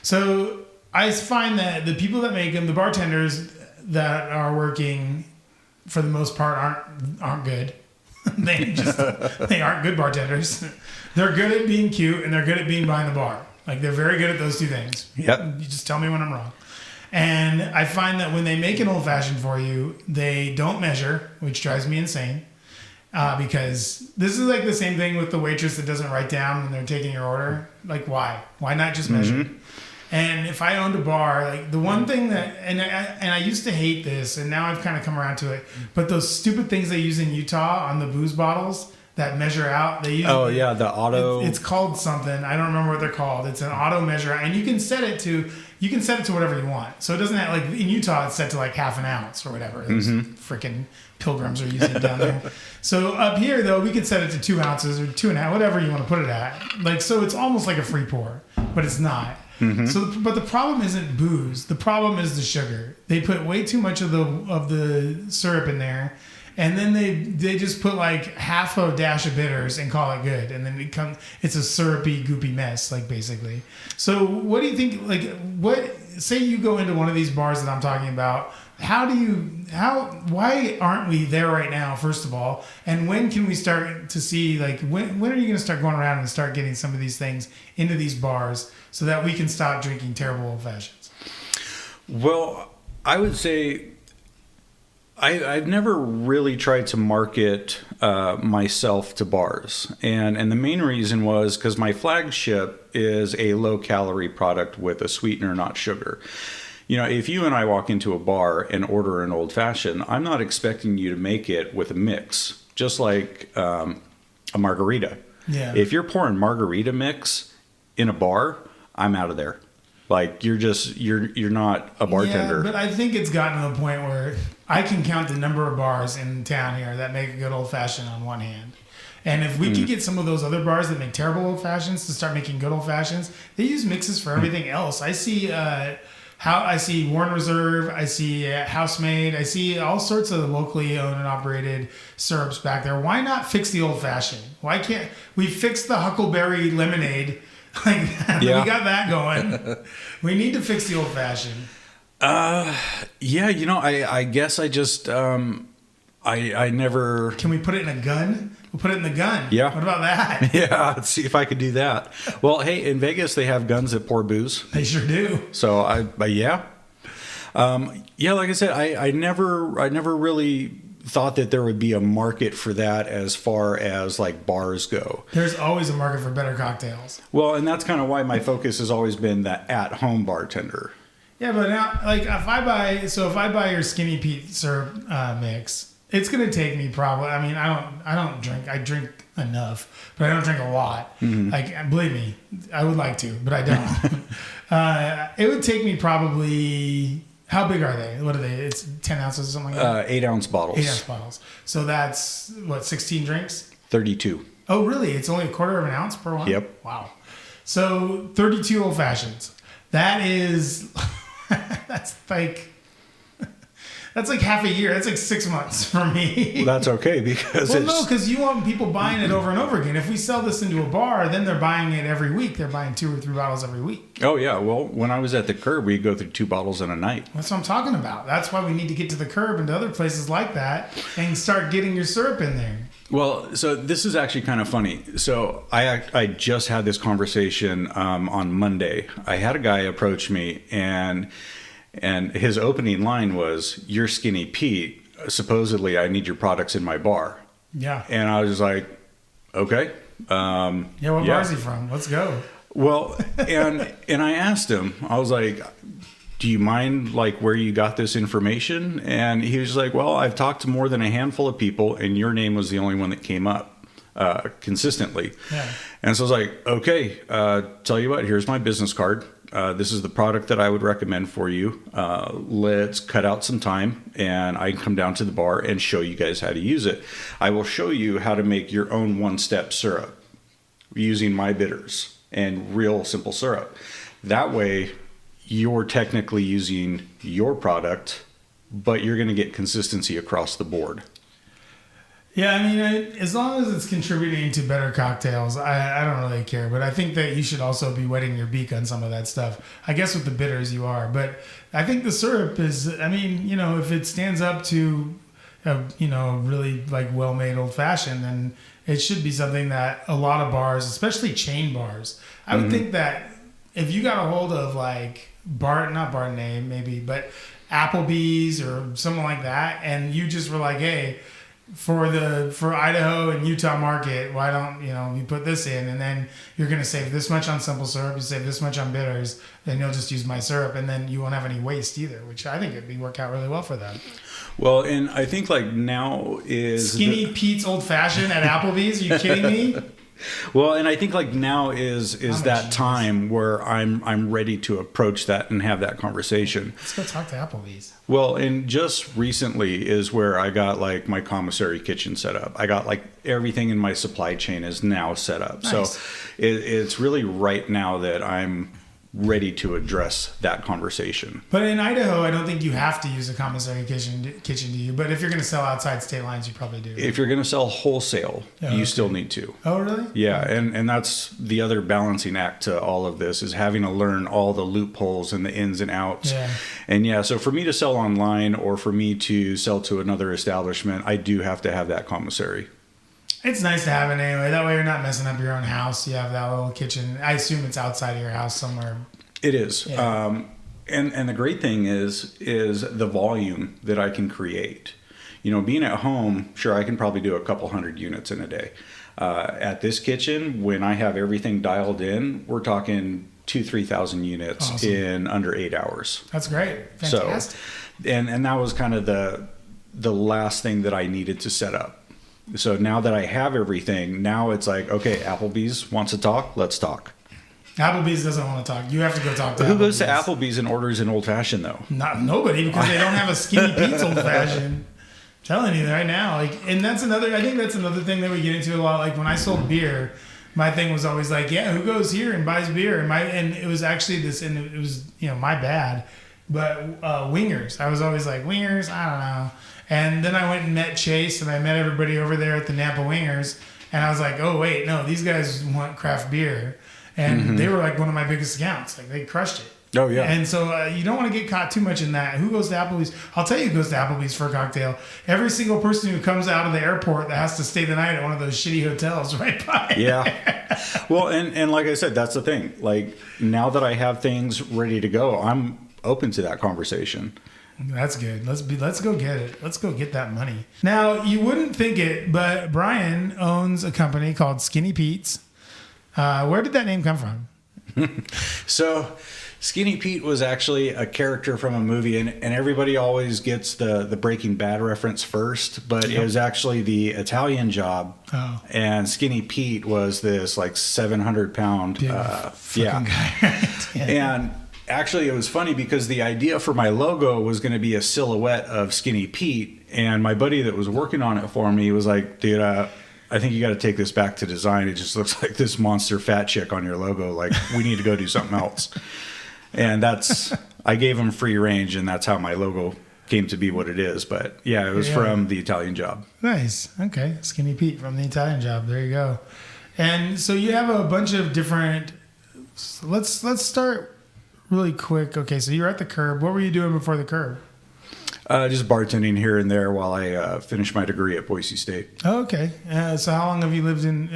So I find that the people that make them, the bartenders that are working, for the most part, aren't good. they aren't good bartenders. They're good at being cute, and they're good at being behind the bar. Like, they're very good at those two things. Yep. You just tell me when I'm wrong. And I find that when they make an old-fashioned for you, they don't measure, which drives me insane. Because this is like the same thing with the waitress that doesn't write down when they're taking your order. Like, why? Why not just measure? Mm-hmm. And if I owned a bar, like the one thing that, and I used to hate this, and now I've kind of come around to it, but those stupid things they use in Utah on the booze bottles that measure out, they use. Oh yeah, the auto. It's called something. I don't remember what they're called. It's an auto measure, and you can set it to whatever you want. So it doesn't have, like in Utah, it's set to like half an ounce or whatever. Those freaking pilgrims are using down there. So up here though, we could set it to 2 ounces or 2.5, whatever you want to put it at. Like, so it's almost like a free pour, but it's not. So, but the problem isn't booze. The problem is the sugar. They put way too much of the syrup in there, and then they just put like half a dash of bitters and call it good, and then it's a syrupy, goopy mess, like basically. So, what do you think? Like, say you go into one of these bars that I'm talking about. Why aren't we there right now, first of all? And when can we start to see, like, when are you going to start going around and start getting some of these things into these bars so that we can stop drinking terrible old fashions? Well, I would say I've never really tried to market myself to bars. And the main reason was because my flagship is a low-calorie product with a sweetener, not sugar. You know, if you and I walk into a bar and order an old fashioned, I'm not expecting you to make it with a mix, just like a margarita. Yeah. If you're pouring margarita mix in a bar, I'm out of there. Like, you're not a bartender. Yeah, but I think it's gotten to the point where I can count the number of bars in town here that make a good old fashioned on one hand. And if we could get some of those other bars that make terrible old fashions to start making good old fashions, they use mixes for everything else. I see Warren Reserve, I see Housemade, I see all sorts of locally owned and operated syrups back there. Why not fix the old fashioned? Why can't we fix the Huckleberry lemonade? Like that? Yeah. We got that going. We need to fix the old fashioned. Yeah, you know, I guess I just I never. Can we put it in a gun? We'll put it in the gun. Yeah. What about that? Yeah, let's see if I could do that. Well, hey, in Vegas they have guns that pour booze. They sure do. So yeah, like I said, I never really thought that there would be a market for that as far as like bars go. There's always a market for better cocktails. Well, and that's kind of why my focus has always been that at-home bartender. Yeah, but now, like, if I buy your Skinny Pete syrup mix, it's gonna take me probably. I mean, I don't drink. I drink enough, but I don't drink a lot. Mm-hmm. Like, believe me, I would like to, but I don't. It would take me probably. How big are they? What are they? It's 10 ounces or something like that? 8-ounce bottles. 8-ounce bottles. So that's, what, 16 drinks? 32. Oh, really? It's only a quarter of an ounce per one? Yep. Wow. So 32 old fashions. That is, that's like half a year. That's like 6 months for me. Well, that's okay because because you want people buying it over and over again. If we sell this into a bar, then they're buying it every week. They're buying 2 or 3 bottles every week. Oh, yeah. Well, when I was at the Curb, we'd go through 2 bottles in a night. That's what I'm talking about. That's why we need to get to the Curb and to other places like that and start getting your syrup in there. Well, so this is actually kind of funny. So I just had this conversation on Monday. I had a guy approach me and his opening line was, "You're Skinny Pete. Supposedly, I need your products in my bar." Yeah. And I was like, okay. What bar is he from? Let's go. Well, and I asked him, I was like, "Do you mind like where you got this information?" And he was like, "Well, I've talked to more than a handful of people, and your name was the only one that came up consistently." Yeah. And so I was like, "Okay, tell you what, here's my business card. This is the product that I would recommend for you. Let's cut out some time and I can come down to the bar and show you guys how to use it. I will show you how to make your own one-step syrup using my bitters and real simple syrup. That way you're technically using your product, but you're going to get consistency across the board." Yeah, I mean, as long as it's contributing to better cocktails, I don't really care. But I think that you should also be wetting your beak on some of that stuff. I guess with the bitters you are. But I think the syrup is, I mean, if it stands up to, really like well-made old-fashioned, then it should be something that a lot of bars, especially chain bars, I would think that if you got a hold of like not Bar Name maybe, but Applebee's or something like that, and you just were like, hey, for Idaho and Utah market, why don't you put this in, and then you're going to save this much on simple syrup, you save this much on bitters, then you'll just use my syrup, and then you won't have any waste either, which I think it'd work out really well for them. Well, and I think like now is Skinny Pete's Old Fashioned at Applebee's. Are you kidding me? Well, and I think like now is that time where I'm ready to approach that and have that conversation. Let's go talk to Applebee's. Well, and just recently is where I got like my commissary kitchen set up. I got like everything in my supply chain is now set up. Nice. So it's really right now that I'm ready to address that conversation. But in Idaho, I don't think you have to use a commissary kitchen, do you? But if you're going to sell outside state lines, you probably do. If you're going to sell wholesale, you still need to. Oh, really? Yeah, and that's the other balancing act to all of this is having to learn all the loopholes and the ins and outs. Yeah. And so for me to sell online or for me to sell to another establishment, I do have to have that commissary. It's nice to have it anyway. That way you're not messing up your own house. You have that little kitchen. I assume it's outside of your house somewhere. It is. Yeah. And the great thing is the volume that I can create. Being at home, sure, I can probably do a couple hundred units in a day. At this kitchen, when I have everything dialed in, we're talking 2,000-3,000 units awesome. In under 8 hours. That's great. Fantastic. So, and that was kind of the last thing that I needed to set up. So now that I have everything, now it's like, okay, Applebee's wants to talk, let's talk. Applebee's doesn't want to talk. You have to go talk to Who Applebee's. goes to Applebee's and orders an old fashioned though? Nobody, because they don't have a Skinny Pete's old fashioned. Telling you right now, I think that's another thing that we get into a lot. Like when I sold beer, my thing was always like, yeah, who goes here and buys beer? And it was actually this, and it was my bad, but wingers. I was always like wingers. I don't know. And then I went and met Chase, and I met everybody over there at the Napa Wingers, and I was like, oh wait, no, these guys want craft beer, and they were like one of my biggest accounts. Like they crushed it. Oh yeah. And so you don't want to get caught too much in that. Who goes to Applebee's? I'll tell you who goes to Applebee's for a cocktail. Every single person who comes out of the airport that has to stay the night at one of those shitty hotels right by. Yeah. Well, and like I said, that's the thing. Like now that I have things ready to go, I'm open to that conversation. That's good. Let's go get it. Let's go get that money. Now, you wouldn't think it, but Bryan owns a company called Skinny Pete's. Where did that name come from? So, Skinny Pete was actually a character from a movie, and everybody always gets the Breaking Bad reference first, but It was actually the Italian Job. Oh. And Skinny Pete was this like 700-pound guy. And actually, it was funny because the idea for my logo was going to be a silhouette of Skinny Pete, and my buddy that was working on it for me was like, dude, I think you got to take this back to design. It just looks like this monster fat chick on your logo. Like, we need to go do something else. And I gave him free range, and that's how my logo came to be what it is. But yeah, it was from the Italian Job. Nice. Okay. Skinny Pete from the Italian Job. There you go. And so you have a bunch of different, let's start really quick. Okay, so you're at the Curb. What were you doing before the Curb? Just bartending here and there while I finished my degree at Boise State. Oh, okay. So how long have you lived in?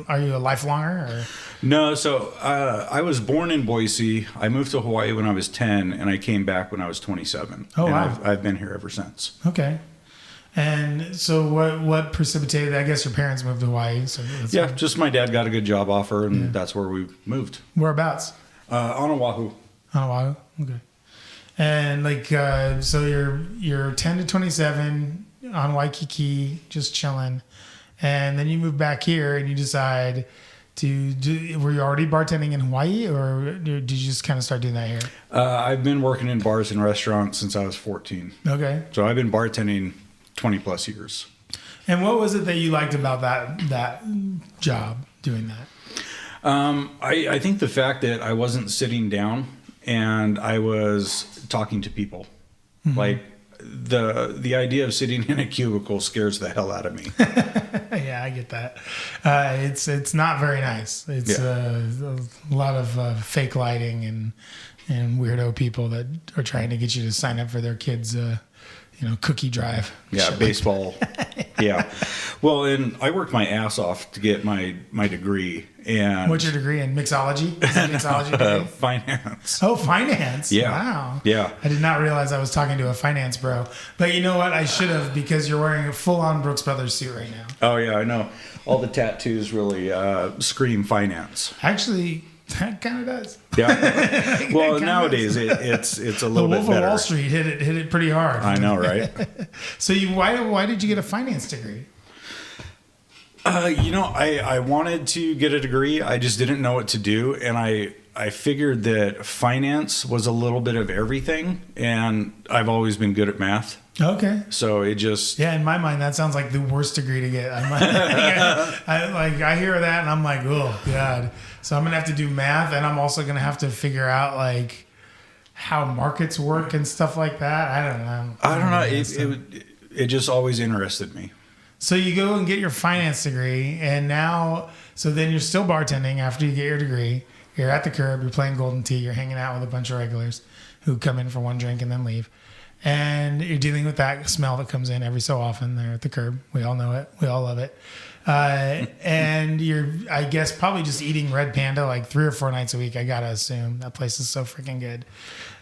Are you a lifelonger? Or? No. So I was born in Boise. I moved to Hawaii when I was 10, and I came back when I was 27. Oh, and wow. I've been here ever since. Okay. And so what precipitated? I guess your parents moved to Hawaii. So just my dad got a good job offer, and that's where we moved. Whereabouts? On Oahu. On Oahu, okay. And so you're 10 to 27 on Waikiki, just chilling, and then you move back here and you decide to do. Were you already bartending in Hawaii, or did you just kind of start doing that here? I've been working in bars and restaurants since I was 14. Okay. So I've been bartending 20 plus years. And what was it that you liked about that job, doing that? I think the fact that I wasn't sitting down and I was talking to people. Mm-hmm. Like the idea of sitting in a cubicle scares the hell out of me. Yeah, I get that. It's not very nice. It's a lot of fake lighting and weirdo people that are trying to get you to sign up for their kids' cookie drive. Yeah, baseball. Yeah. Well, and I worked my ass off to get my degree. And what's your degree in? Mixology? Is it mixology degree? Finance. Oh, finance. Yeah. Wow. Yeah. I did not realize I was talking to a finance bro. But you know what? I should have, because you're wearing a full-on Brooks Brothers suit right now. Oh, yeah, I know. All the tattoos really scream finance. Actually, that kind of does. Yeah. Well, nowadays it's a little bit better. The Wolf of Wall Street hit it pretty hard. I know, right? So why did you get a finance degree? I wanted to get a degree. I just didn't know what to do, and I figured that finance was a little bit of everything, and I've always been good at math. Okay. So it just... Yeah, in my mind, that sounds like the worst degree to get. I hear that, and I'm like, oh, God. So I'm going to have to do math, and I'm also going to have to figure out, like, how markets work and stuff like that. I don't know. I don't know. It just always interested me. So you go and get your finance degree, and so then you're still bartending after you get your degree. You're at the curb, you're playing Golden Tee, you're hanging out with a bunch of regulars who come in for one drink and then leave. And you're dealing with that smell that comes in every so often there at the curb. We all know it. We all love it. And you're, I guess, probably just eating Red Panda like 3 or 4 nights a week. I got to assume that place is so freaking good.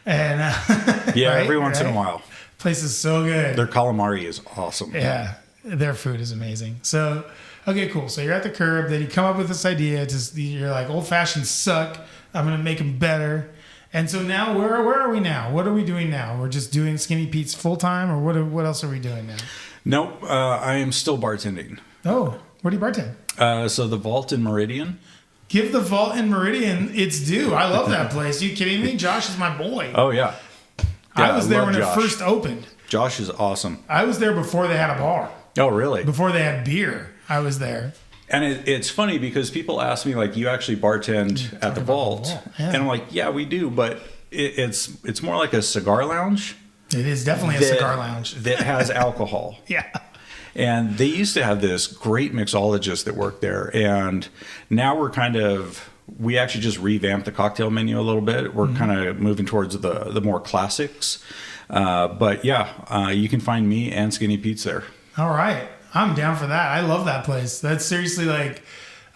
And yeah, right? Every once in a while. Place is so good. Their calamari is awesome. Yeah. Their food is amazing. So, okay, cool. So you're at the curb. Then you come up with this idea. You're like, old fashions suck. I'm going to make them better. And so now, where are we now? What are we doing now? We're just doing Skinny Pete's full time, or what else are we doing now? Nope, I am still bartending. Oh, where do you bartend? So the Vault in Meridian. Give the Vault in Meridian its due. I love that place. Are you kidding me? Josh is my boy. Oh yeah. I was there when Josh. It first opened. Josh is awesome. I was there before they had a bar. Oh really? Before they had beer, I was there. And it's funny because people ask me, like, you actually bartend at the Vault. Yeah. And I'm like, yeah, we do, but it's more like a cigar lounge. It is definitely a cigar lounge. That has alcohol. Yeah. And they used to have this great mixologist that worked there. And now we actually just revamped the cocktail menu a little bit. We're kind of moving towards the more classics. But yeah, you can find me and Skinny Pete's there. All right. I'm down for that. I love that place. That's seriously like,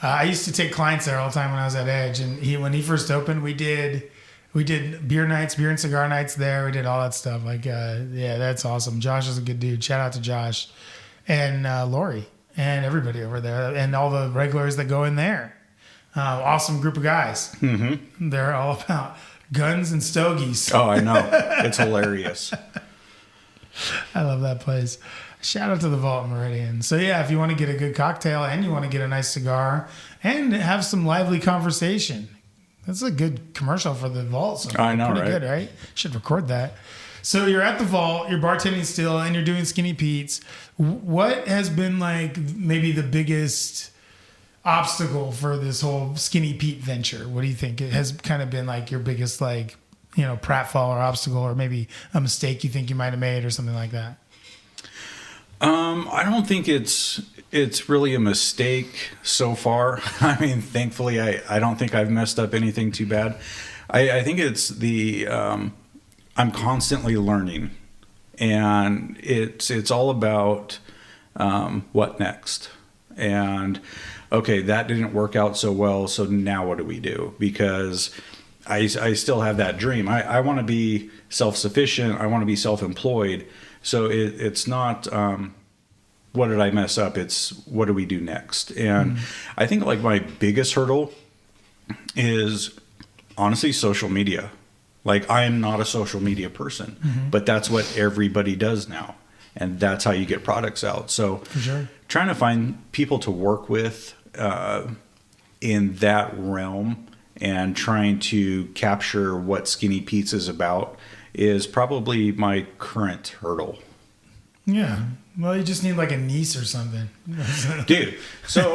I used to take clients there all the time when I was at Edge. And when he first opened, we did beer nights, beer and cigar nights there. We did all that stuff. Like, yeah, that's awesome. Josh is a good dude. Shout out to Josh and Lori and everybody over there and all the regulars that go in there. Awesome group of guys. Mm-hmm. They're all about guns and stogies. Oh, I know. It's hilarious. I love that place. Shout out to the Vault Meridian. So yeah, if you want to get a good cocktail and you want to get a nice cigar and have some lively conversation, that's a good commercial for the Vault. So I know, pretty right? Good, right? Should record that. So you're at the Vault, you're bartending still, and you're doing Skinny Pete's. What has been like maybe the biggest obstacle for this whole Skinny Pete venture? What do you think it has kind of been like your biggest pratfall or obstacle, or maybe a mistake you think you might have made or something like that? I don't think it's really a mistake so far. I mean, thankfully, I don't think I've messed up anything too bad. I think it's I'm constantly learning, and it's all about what next. And okay, that didn't work out so well, so now what do we do? Because I still have that dream. I want to be self-sufficient. I want to be self-employed. So it's not what did I mess up? It's what do we do next? And I think like my biggest hurdle is honestly social media. Like I am not a social media person, but that's what everybody does now. And that's how you get products out. So for sure. Trying to find people to work with in that realm and trying to capture what Skinny Pete's is about is probably my current hurdle. Yeah. Well, you just need like a niece or something. Dude, so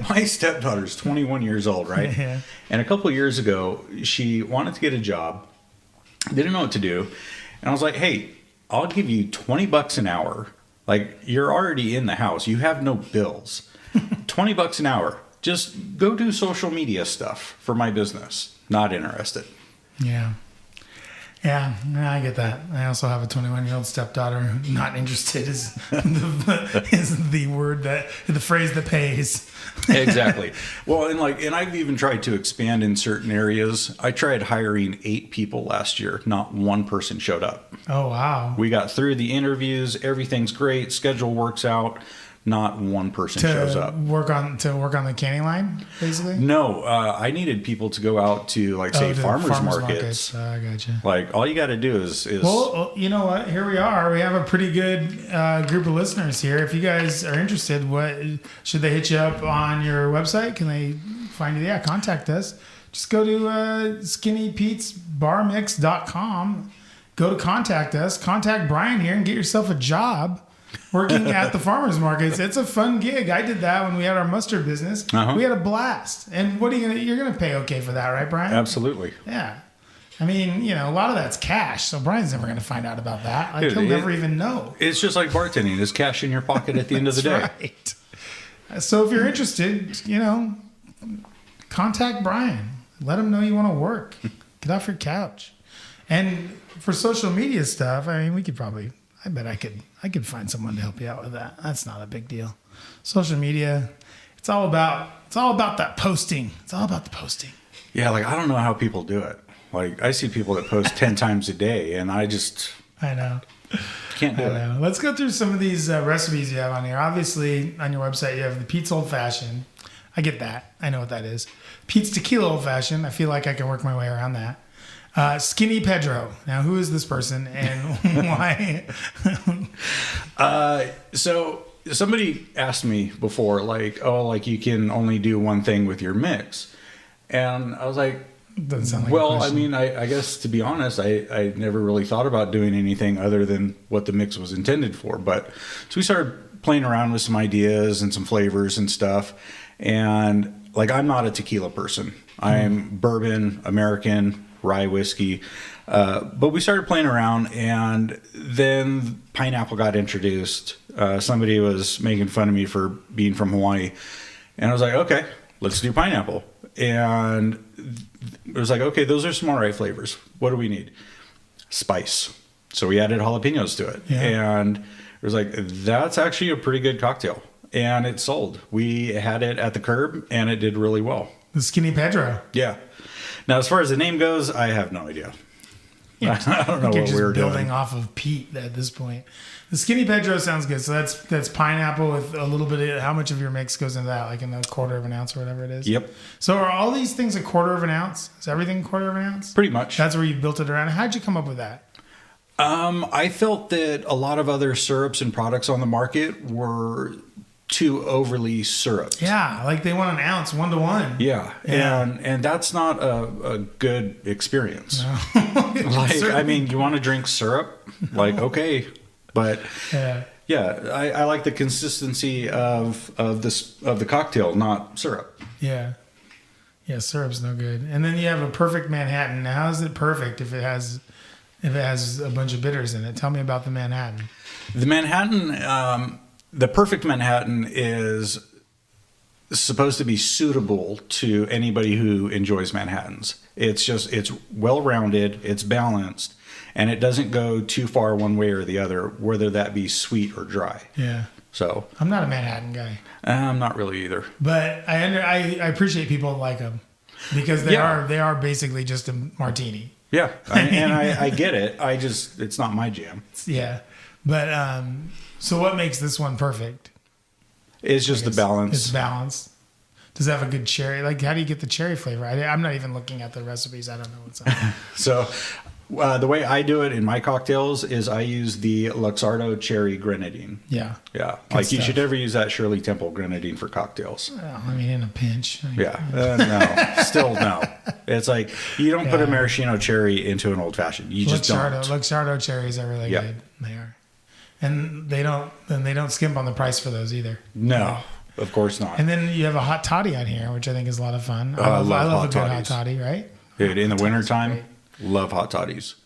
my stepdaughter's 21 years old, right? Yeah. And a couple of years ago, she wanted to get a job, didn't know what to do. And I was like, hey, I'll give you $20 an hour. Like, you're already in the house. You have no bills. $20 an hour. Just go do social media stuff for my business. Not interested. Yeah. Yeah, I get that. I also have a 21-year-old stepdaughter. Not interested is the phrase that pays. Exactly. Well, and I've even tried to expand in certain areas. I tried hiring 8 people last year. Not one person showed up. Oh, wow. We got through the interviews. Everything's great. Schedule works out. Not one person shows up. Work on the canning line, basically? No, I needed people to go out to, like, say, farmers markets. I gotcha. Like, all you got to do is. Well, you know what? Here we are. We have a pretty good group of listeners here. If you guys are interested, what should they hit you up on your website? Can they find you? Yeah, contact us. Just go to skinnypetesbarmix.com. Go to contact us. Contact Bryan here and get yourself a job. Working at the farmers markets. It's a fun gig. I did that when we had our mustard business. Uh-huh. We had a blast. And what are you're gonna pay okay for that, right, Bryan? Absolutely. Yeah. I mean, a lot of that's cash, so Brian's never gonna find out about that. Like, he'll never even know. It's just like bartending. It's cash in your pocket at the end of the day. Right. So if you're interested, contact Bryan. Let him know you want to work. Get off your couch. And for social media stuff, I mean, I bet I could find someone to help you out with that. That's not a big deal. Social media, it's all about that posting. It's all about the posting. Yeah, like, I don't know how people do it. Like, I see people that post 10 times a day, and I know. Can't do it. Let's go through some of these recipes you have on here. Obviously, on your website, you have the Pete's Old Fashioned. I get that. I know what that is. Pete's Tequila Old Fashioned. I feel like I can work my way around that. Skinny Pedro. Now, who is this person and why? So somebody asked me before, like, you can only do one thing with your mix. And I was like, doesn't sound like well, I mean, I guess, to be honest, I never really thought about doing anything other than what the mix was intended for. But so we started playing around with some ideas and some flavors and stuff. And, like, I'm not a tequila person. I'm bourbon, American, rye whiskey. But we started playing around, and then pineapple got introduced. Somebody was making fun of me for being from Hawaii. And I was like, okay, let's do pineapple. And it was like, okay, those are some all right flavors. What do we need? Spice. So we added jalapenos to it. Yeah. And it was like, that's actually a pretty good cocktail. And it sold. We had it at the curb, and it did really well. The Skinny Pedro. Yeah. Now, as far as the name goes, I have no idea. Yeah. I don't know what we were building off of Pete at this point. The Skinny Pedro sounds good. So that's pineapple with a little bit of, how much of your mix goes into that? Like in a quarter of an ounce or whatever it is? Yep. So are all these things a quarter of an ounce? Is everything a quarter of an ounce? Pretty much. That's where you built it around. How'd you come up with that? I felt that a lot of other syrups and products on the market were too overly syruped. Yeah, like they want an ounce, 1-to-1. Yeah. And that's not a good experience. No. Like, I mean, you want to drink syrup? Like, okay. But I like the consistency of the cocktail, not syrup. Yeah. Yeah, syrup's no good. And then you have a perfect Manhattan. Now, how is it perfect if it has a bunch of bitters in it? Tell me about the Manhattan. The Manhattan, the perfect Manhattan is supposed to be suitable to anybody who enjoys Manhattans. It's well-rounded, it's balanced, and it doesn't go too far one way or the other, whether that be sweet or dry. Yeah. So I'm not a Manhattan guy. I'm not really either. But I appreciate people that like them because they are basically just a martini. Yeah, I get it. It's not my jam. Yeah, but so what makes this one perfect? It's just the balance. It's balanced. Does it have a good cherry? Like, how do you get the cherry flavor? I'm not even looking at the recipes. I don't know what's on it. So the way I do it in my cocktails is I use the Luxardo cherry grenadine. Yeah. Yeah. Good like stuff. You should never use that Shirley Temple grenadine for cocktails. Well, I mean, in a pinch. Yeah. No. Still no. It's like you don't put a maraschino cherry into an old fashioned. You just don't. Luxardo cherries are really good. They are. And they don't skimp on the price for those either. No. Of course not. And then you have a hot toddy on here, which I think is a lot of fun. I love a good hot toddy, right? Dude, in the wintertime, love hot toddies.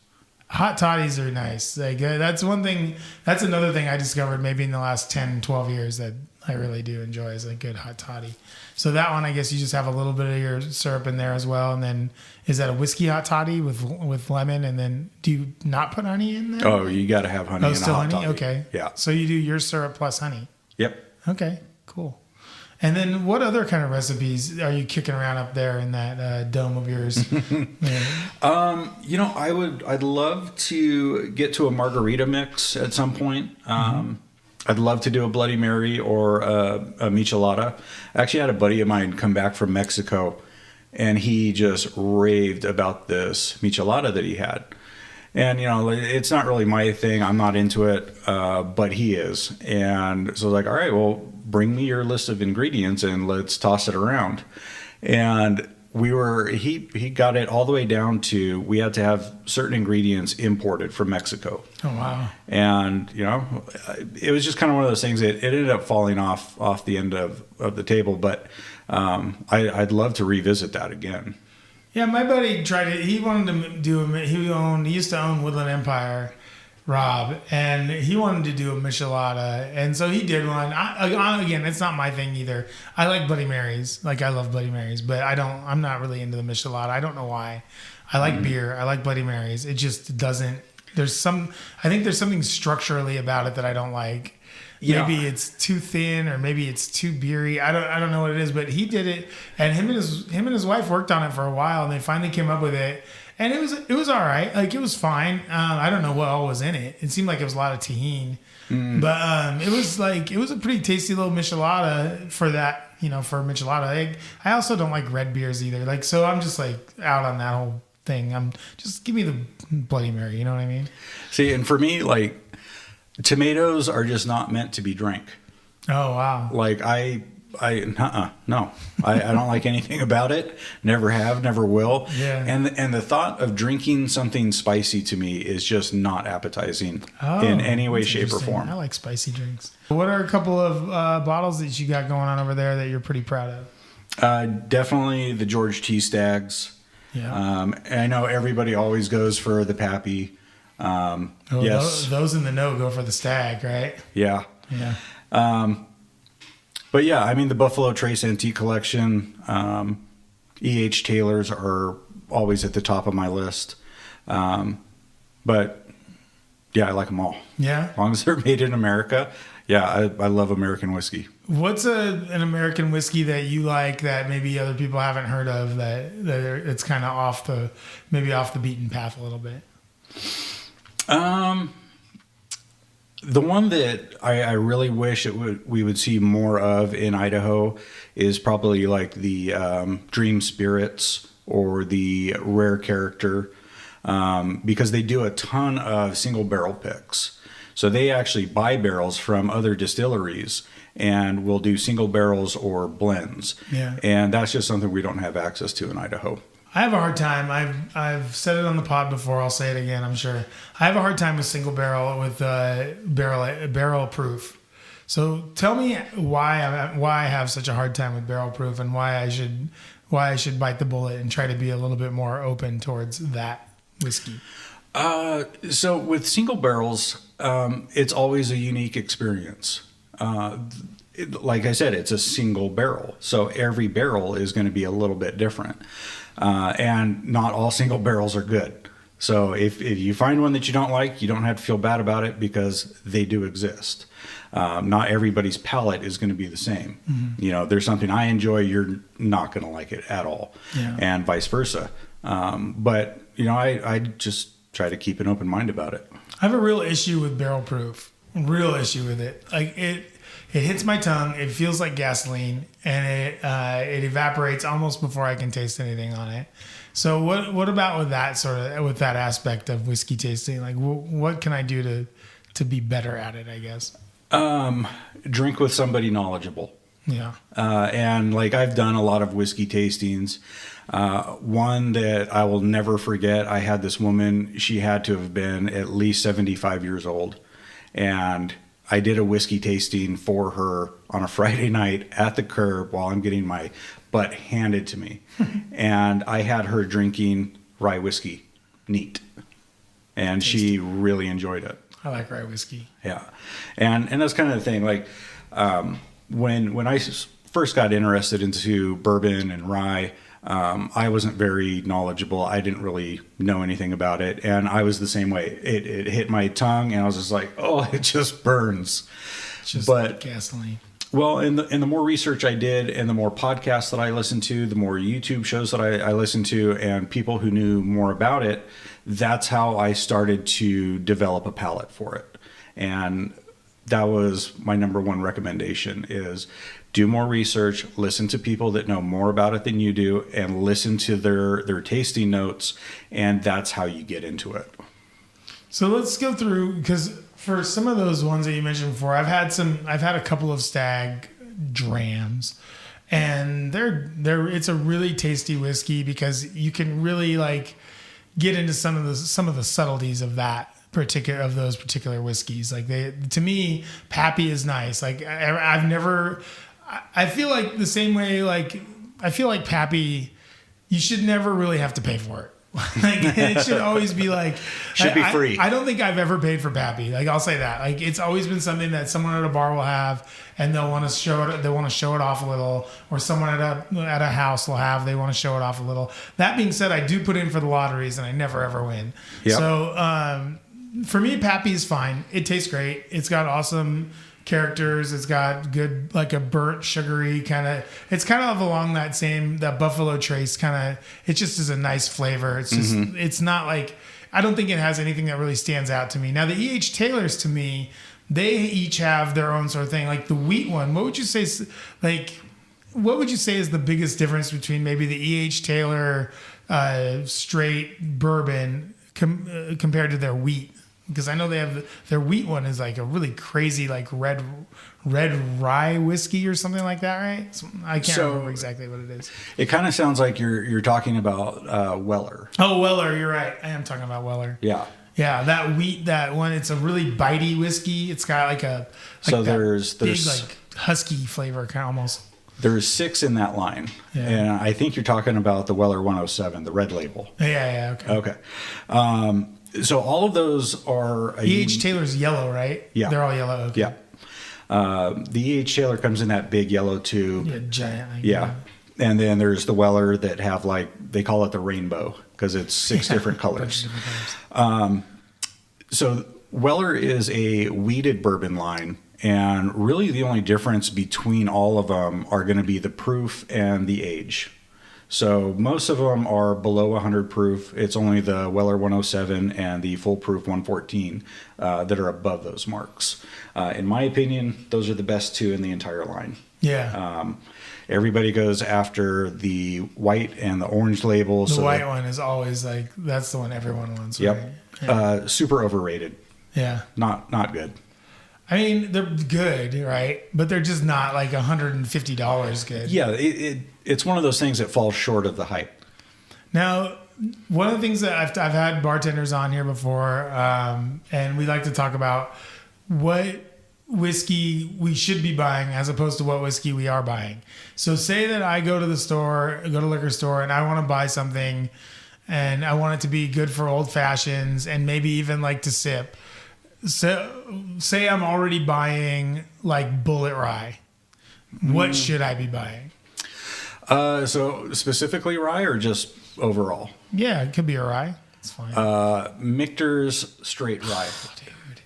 Hot toddies are nice. Like that's one thing. That's another thing I discovered maybe in the last 10, 12 years that I really do enjoy is a good hot toddy. So that one, I guess you just have a little bit of your syrup in there as well. And then is that a whiskey hot toddy with lemon? And then do you not put honey in there? Oh, you got to have honey in a hot toddy. Okay. Yeah. So you do your syrup plus honey. Yep. Okay, cool. And then what other kind of recipes are you kicking around up there in that dome of yours? I'd love to get to a margarita mix at some point. I'd love to do a Bloody Mary or a michelada. I actually had a buddy of mine come back from Mexico, and he just raved about this michelada that he had. And, it's not really my thing. I'm not into it, but he is. And so I was like, all right, well, bring me your list of ingredients and let's toss it around. And he got it all the way down to we had to have certain ingredients imported from Mexico. Oh, wow. And, it was just kind of one of those things that it ended up falling off the end of the table. But I'd love to revisit that again. Yeah, my buddy tried it. He wanted to do he used to own Woodland Empire, Rob, and he wanted to do a michelada, and so he did one. Again, it's not my thing either. I like Bloody Marys, like I love Bloody Marys, but I'm not really into the michelada. I don't know why. I like beer. I like Bloody Marys. It just doesn't. I think there's something structurally about it that I don't like. Yeah. Maybe it's too thin, or maybe it's too beery. I don't know what it is, but he did it, and him and his wife worked on it for a while, and they finally came up with it, and it was all right. Like it was fine. I don't know what all was in it. It seemed like it was a lot of tahini, but it was a pretty tasty little michelada for that. For a michelada. I also don't like red beers either. Like so, I'm just like out on that whole thing. Just give me the Bloody Mary. You know what I mean? See, and for me, like. Tomatoes are just not meant to be drank. Oh, wow. Like no. I don't like anything about it. Never have, never will. Yeah. And the thought of drinking something spicy to me is just not appetizing in any way, shape, or form. I like spicy drinks. What are a couple of bottles that you got going on over there that you're pretty proud of? Definitely the George T. Stags. Yeah. And I know everybody always goes for the Pappy. Yes. Those in the know go for the Stag, right? Yeah. Yeah. But yeah, I mean, the Buffalo Trace Antique Collection, E.H. Taylor's are always at the top of my list. But yeah, I like them all. Yeah. As long as they're made in America. Yeah, I love American whiskey. What's an American whiskey that you like that maybe other people haven't heard of that it's kind of off the beaten path a little bit? The one that I really wish we would see more of in Idaho is probably like the Dream Spirits or the Rare Character, because they do a ton of single barrel picks. So they actually buy barrels from other distilleries and will do single barrels or blends. Yeah. And that's just something we don't have access to in Idaho. I have a hard time. I've said it on the pod before. I'll say it again, I'm sure. I have a hard time with single barrel with barrel proof. So tell me why I have such a hard time with barrel proof and why I should bite the bullet and try to be a little bit more open towards that whiskey. So with single barrels, it's always a unique experience. Like I said, it's a single barrel. So every barrel is going to be a little bit different. And not all single barrels are good. So if you find one that you don't like, you don't have to feel bad about it because they do exist. Not everybody's palate is going to be the same. Mm-hmm. There's something I enjoy, you're not going to like it at all. Yeah. And vice versa. But I just try to keep an open mind about it. I have a real issue with barrel proof. Real issue with it. Like it hits my tongue. It feels like gasoline, and it evaporates almost before I can taste anything on it. So what about with that aspect of whiskey tasting? Like what can I do to be better at it? I guess. Drink with somebody knowledgeable. Yeah. And like I've done a lot of whiskey tastings. One that I will never forget. I had this woman. She had to have been at least 75 years old, and I did a whiskey tasting for her on a Friday night at the curb while I'm getting my butt handed to me. And I had her drinking rye whiskey neat. and she really enjoyed it. I like rye whiskey. Yeah, and that's kind of the thing. Like when I first got interested into bourbon and rye, I wasn't very knowledgeable. I didn't really know anything about it, and I was the same way. It hit my tongue, and I was just like, oh, it just burns. It's just like gasoline. Well, and the more research I did, and the more podcasts that I listened to, the more YouTube shows that I listened to, and people who knew more about it, that's how I started to develop a palate for it. And that was my number one recommendation: is do more research, listen to people that know more about it than you do, and listen to their tasting notes, and that's how you get into it. So let's go through, because for some of those ones that you mentioned before, I've had a couple of Stag drams, and it's a really tasty whiskey because you can really like get into some of the subtleties of those particular whiskeys. Like to me, Pappy is nice. Like I feel like the same way, like I feel like Pappy, you should never really have to pay for it. Like it should always be like should be free. I don't think I've ever paid for Pappy. Like I'll say that. Like it's always been something that someone at a bar will have, and they'll want to show it. They want to show it off a little, or someone at a house will have. They want to show it off a little. That being said, I do put in for the lotteries, and I never ever win. Yep. So for me, Pappy is fine. It tastes great. It's got awesome characters. It's got good, like a burnt, sugary kind of. It's kind of along that Buffalo Trace kind of. It just is a nice flavor. It's just. It's not like. I don't think it has anything that really stands out to me. Now the E.H. Taylors, to me, they each have their own sort of thing. Like the wheat one. What would you say? What would you say is the biggest difference between maybe the E.H. Taylor straight bourbon compared to their wheat? Because I know they have their wheat one is like a really crazy like red rye whiskey or something like that, right? So I can't remember exactly what it is. It kind of sounds like you're talking about Weller. Oh, Weller, you're right. I am talking about Weller. Yeah. Yeah, that wheat, that one, it's a really bitey whiskey. It's got like there's big like husky flavor kind of almost. There's 6 in that line, and I think you're talking about the Weller 107, the red label. Yeah, okay. Okay. So all of those are... E.H. Taylor's yellow, right? Yeah. They're all yellow. Okay. Yeah. The E.H. Taylor comes in that big yellow tube. Yeah, giant. Yeah. And then there's the Weller that have they call it the rainbow because it's 6 different colors. So Weller is a wheated bourbon line, and really the only difference between all of them are going to be the proof and the age. So most of them are below 100 proof. It's only the Weller 107 and the full proof 114 that are above those marks. In my opinion, those are the best 2 in the entire line. Yeah. Everybody goes after the white and the orange label. The white one is always like, that's the one everyone wants. Yep. Right? Yeah. Super overrated. Yeah. Not good. I mean, they're good, right? But they're just not like $150 good. Yeah, it's one of those things that falls short of the hype. Now, one of the things that I've had bartenders on here before, and we like to talk about what whiskey we should be buying as opposed to what whiskey we are buying. So say that I go to the store, go to a liquor store, and I want to buy something, and I want it to be good for old fashions and maybe even like to sip. So say I'm already buying like Bullet Rye. What should I be buying? So specifically rye or just overall? Yeah, it could be a rye. It's fine. Michter's straight rye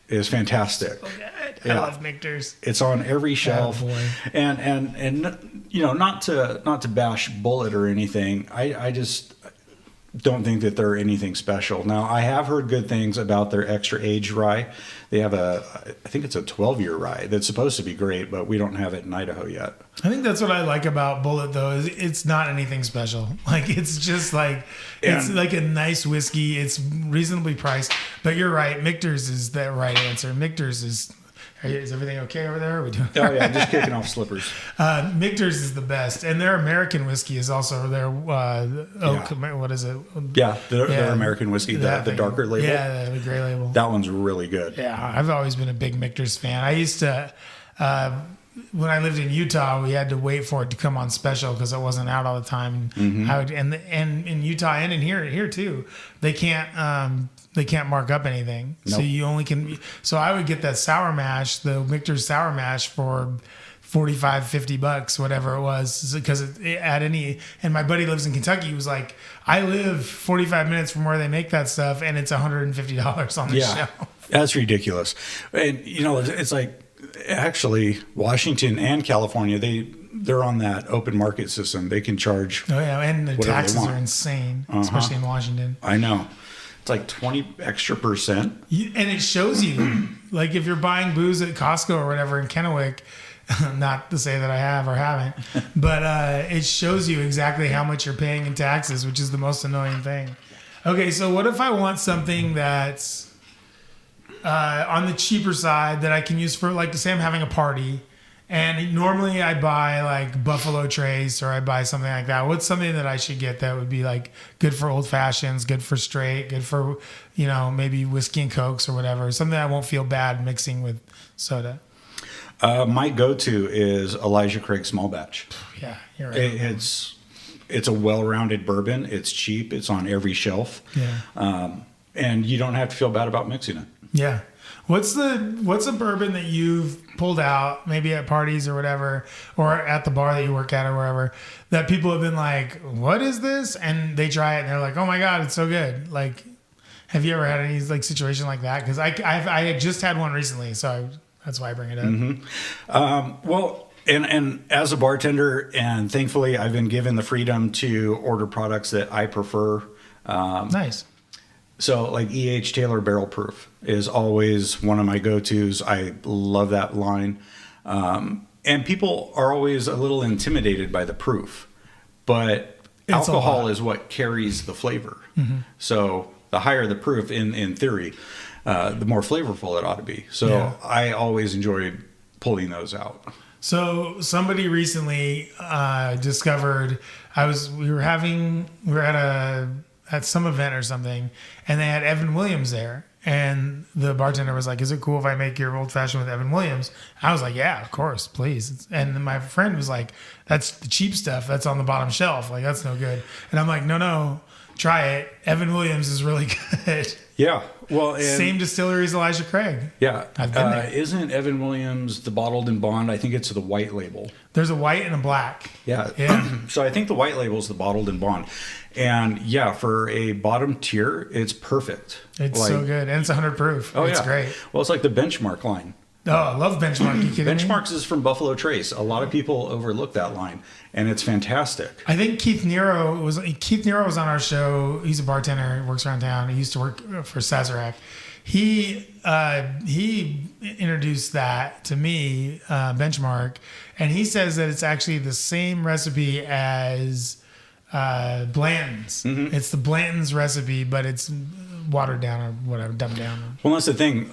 is fantastic. So good. Yeah. I love Michter's. It's on every shelf. Oh, boy. And you know, not to bash Bullet or anything. I just don't think that they're anything special. Now, I have heard good things about their extra aged rye. They have I think it's a 12-year rye that's supposed to be great, but we don't have it in Idaho yet. I think that's what I like about Bullet, though, is it's not anything special. Like, it's just like, it's like a nice whiskey. It's reasonably priced. But you're right. Michter's is the right answer. Michter's is everything okay over there? Are we doing? Oh yeah, just kicking off slippers. Michter's is the best, and their American whiskey is also their oak. Yeah. What is it? Yeah, their American whiskey, the darker label. Yeah, the gray label. That one's really good. Yeah, I've always been a big Michter's fan. I used to when I lived in Utah, we had to wait for it to come on special because it wasn't out all the time. And in Utah and in here too, they can't mark up anything. Nope. So you only can. So I would get that sour mash, the Michter's sour mash for $45-$50, whatever it was, because and my buddy lives in Kentucky. He was like, I live 45 minutes from where they make that stuff, and it's $150 on the shelf. That's ridiculous. And it's like, actually, Washington and California, they're on that open market system. They can charge. Oh yeah, and the taxes are insane, especially in Washington. I know. It's like 20 extra %. And it shows you, like if you're buying booze at Costco or whatever in Kennewick, not to say that I have or haven't, but it shows you exactly how much you're paying in taxes, which is the most annoying thing. Okay, so what if I want something that's on the cheaper side that I can use for, like, say I'm having a party, and normally I buy like Buffalo Trace or I buy something like that. What's something that I should get that would be like good for old fashions, good for straight, good for, maybe whiskey and Cokes or whatever, something I won't feel bad mixing with soda? My go-to is Elijah Craig Small Batch. Yeah, you're right. It's a well-rounded bourbon. It's cheap. It's on every shelf. Yeah. And you don't have to feel bad about mixing it. Yeah. What's a bourbon that you've pulled out, maybe at parties or whatever, or at the bar that you work at or wherever, that people have been like, what is this? And they try it and they're like, oh my God, it's so good. Like, have you ever had any like situation like that? Because I just had one recently, so that's why I bring it up. Mm-hmm. Well, and as a bartender, and thankfully I've been given the freedom to order products that I prefer. Nice. So like E.H. Taylor Barrel Proof is always one of my go-tos. I love that line. And people are always a little intimidated by the proof, but alcohol is what carries the flavor. Mm-hmm. So the higher the proof in theory, the more flavorful it ought to be. So I always enjoy pulling those out. So somebody recently discovered we were at some event or something, and they had Evan Williams there. And the bartender was like, is it cool if I make your old fashioned with Evan Williams? I was like, yeah, of course, please. And then my friend was like, that's the cheap stuff. That's on the bottom shelf. Like, that's no good. And I'm like, no, try it. Evan Williams is really good. Yeah. Well, same distillery as Elijah Craig. Yeah. I've been there. Isn't Evan Williams the bottled and bond? I think it's the white label. There's a white and a black. Yeah. Yeah. So I think the white label is the bottled and bond. And yeah, for a bottom tier, it's perfect. It's so good. And it's 100 proof. Oh, it's yeah. great. Well, it's like the Benchmark line. Oh, I love Benchmark. You kidding Benchmarks is from Buffalo Trace. A lot of people overlook that line, and it's fantastic. I think Keith Nero was on our show. He's a bartender. He works around town. He used to work for Sazerac. He introduced that to me, Benchmark, and he says that it's actually the same recipe as Blanton's. Mm-hmm. It's the Blanton's recipe, but it's watered down or whatever, dumbed down. Well, that's the thing.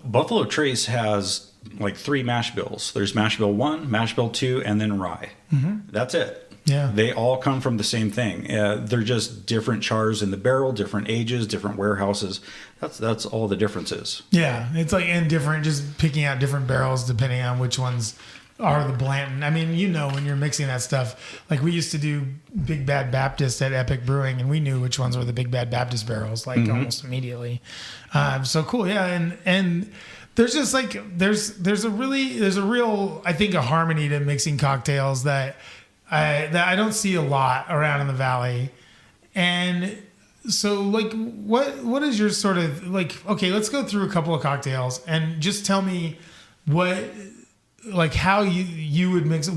Buffalo Trace has like 3 mash bills. There's mash bill 1, mash bill 2, and then rye. Mm-hmm. That's it. Yeah. They all come from the same thing. They're just different chars in the barrel, different ages, different warehouses. That's all the difference is. Yeah. It's like indifferent, just picking out different barrels depending on which ones are the Blanton. I mean, when you're mixing that stuff, like we used to do Big Bad Baptist at Epic Brewing, and we knew which ones were the Big Bad Baptist barrels, like almost immediately. So cool. Yeah. And there's just like, there's a real, I think, a harmony to mixing cocktails that I don't see a lot around in the Valley. And so like, what is your sort of like, okay, let's go through a couple of cocktails and just tell me how you would mix it.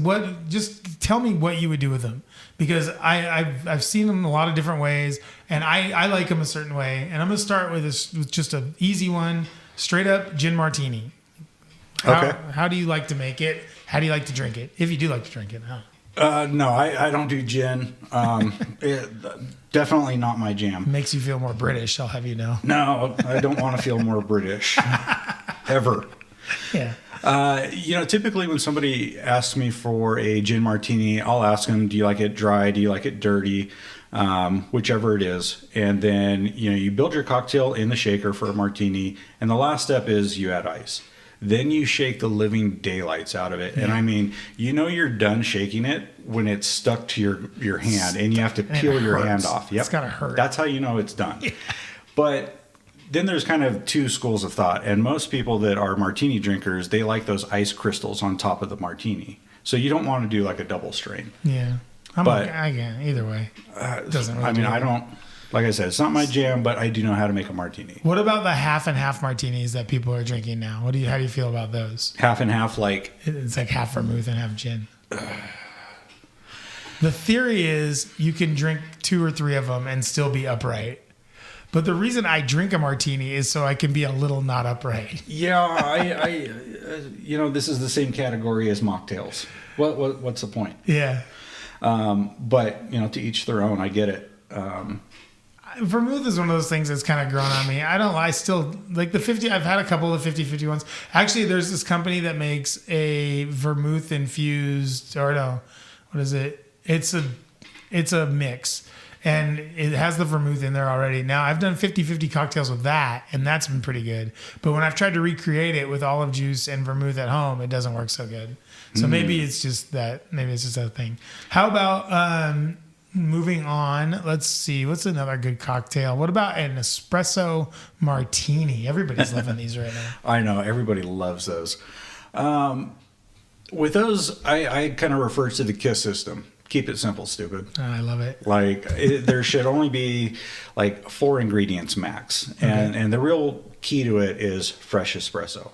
Just tell me what you would do with them, because I've seen them a lot of different ways, and I like them a certain way. And I'm going to start with just an easy one, straight up gin martini. How do you like to make it? How do you like to drink it? If you do like to drink it, no, I don't do gin. Definitely not my jam. Makes you feel more British, I'll have you know. No, I don't want to feel more British. Ever. Yeah. Typically when somebody asks me for a gin martini, I'll ask them, do you like it dry? Do you like it dirty? Whichever it is. And then, you build your cocktail in the shaker for a martini. And the last step is you add ice. then you shake the living daylights out of it. And I mean, you're done shaking it when it's stuck to your hand and you have to peel your hand off. Yep. It's gotta hurt. That's how you know it's done. Yeah. But then there's kind of two schools of thought. And most people that are martini drinkers, they like those ice crystals on top of the martini. So you don't want to do like a double strain. Yeah. I can either way. Doesn't really I don't, like I said, it's not my jam, but I do know how to make a martini. What about the half and half martinis that people are drinking now? How do you feel about those? Half and half, like it's like half vermouth and half gin. The theory is you can drink 2 or 3 of them and still be upright. But the reason I drink a martini is so I can be a little not upright. Yeah, I this is the same category as mocktails. What's the point? Yeah. But to each their own. I get it. Vermouth is one of those things that's kind of grown on me. I still like the 50. I've had a couple of 50/50 ones. Actually, there's this company that makes a vermouth infused, or no, what is it? It's a mix, and it has the vermouth in there already. Now, I've done 50/50 cocktails with that, and that's been pretty good. But when I've tried to recreate it with olive juice and vermouth at home, it doesn't work so good. So maybe it's just that. Maybe it's just that thing. How about moving on? Let's see. What's another good cocktail? What about an espresso martini? Everybody's loving these right now. I know. Everybody loves those. With those, I kind of refer to the KISS system. Keep it simple, stupid. Oh, I love it. Like there should only be like 4 ingredients max. And the real key to it is fresh espresso.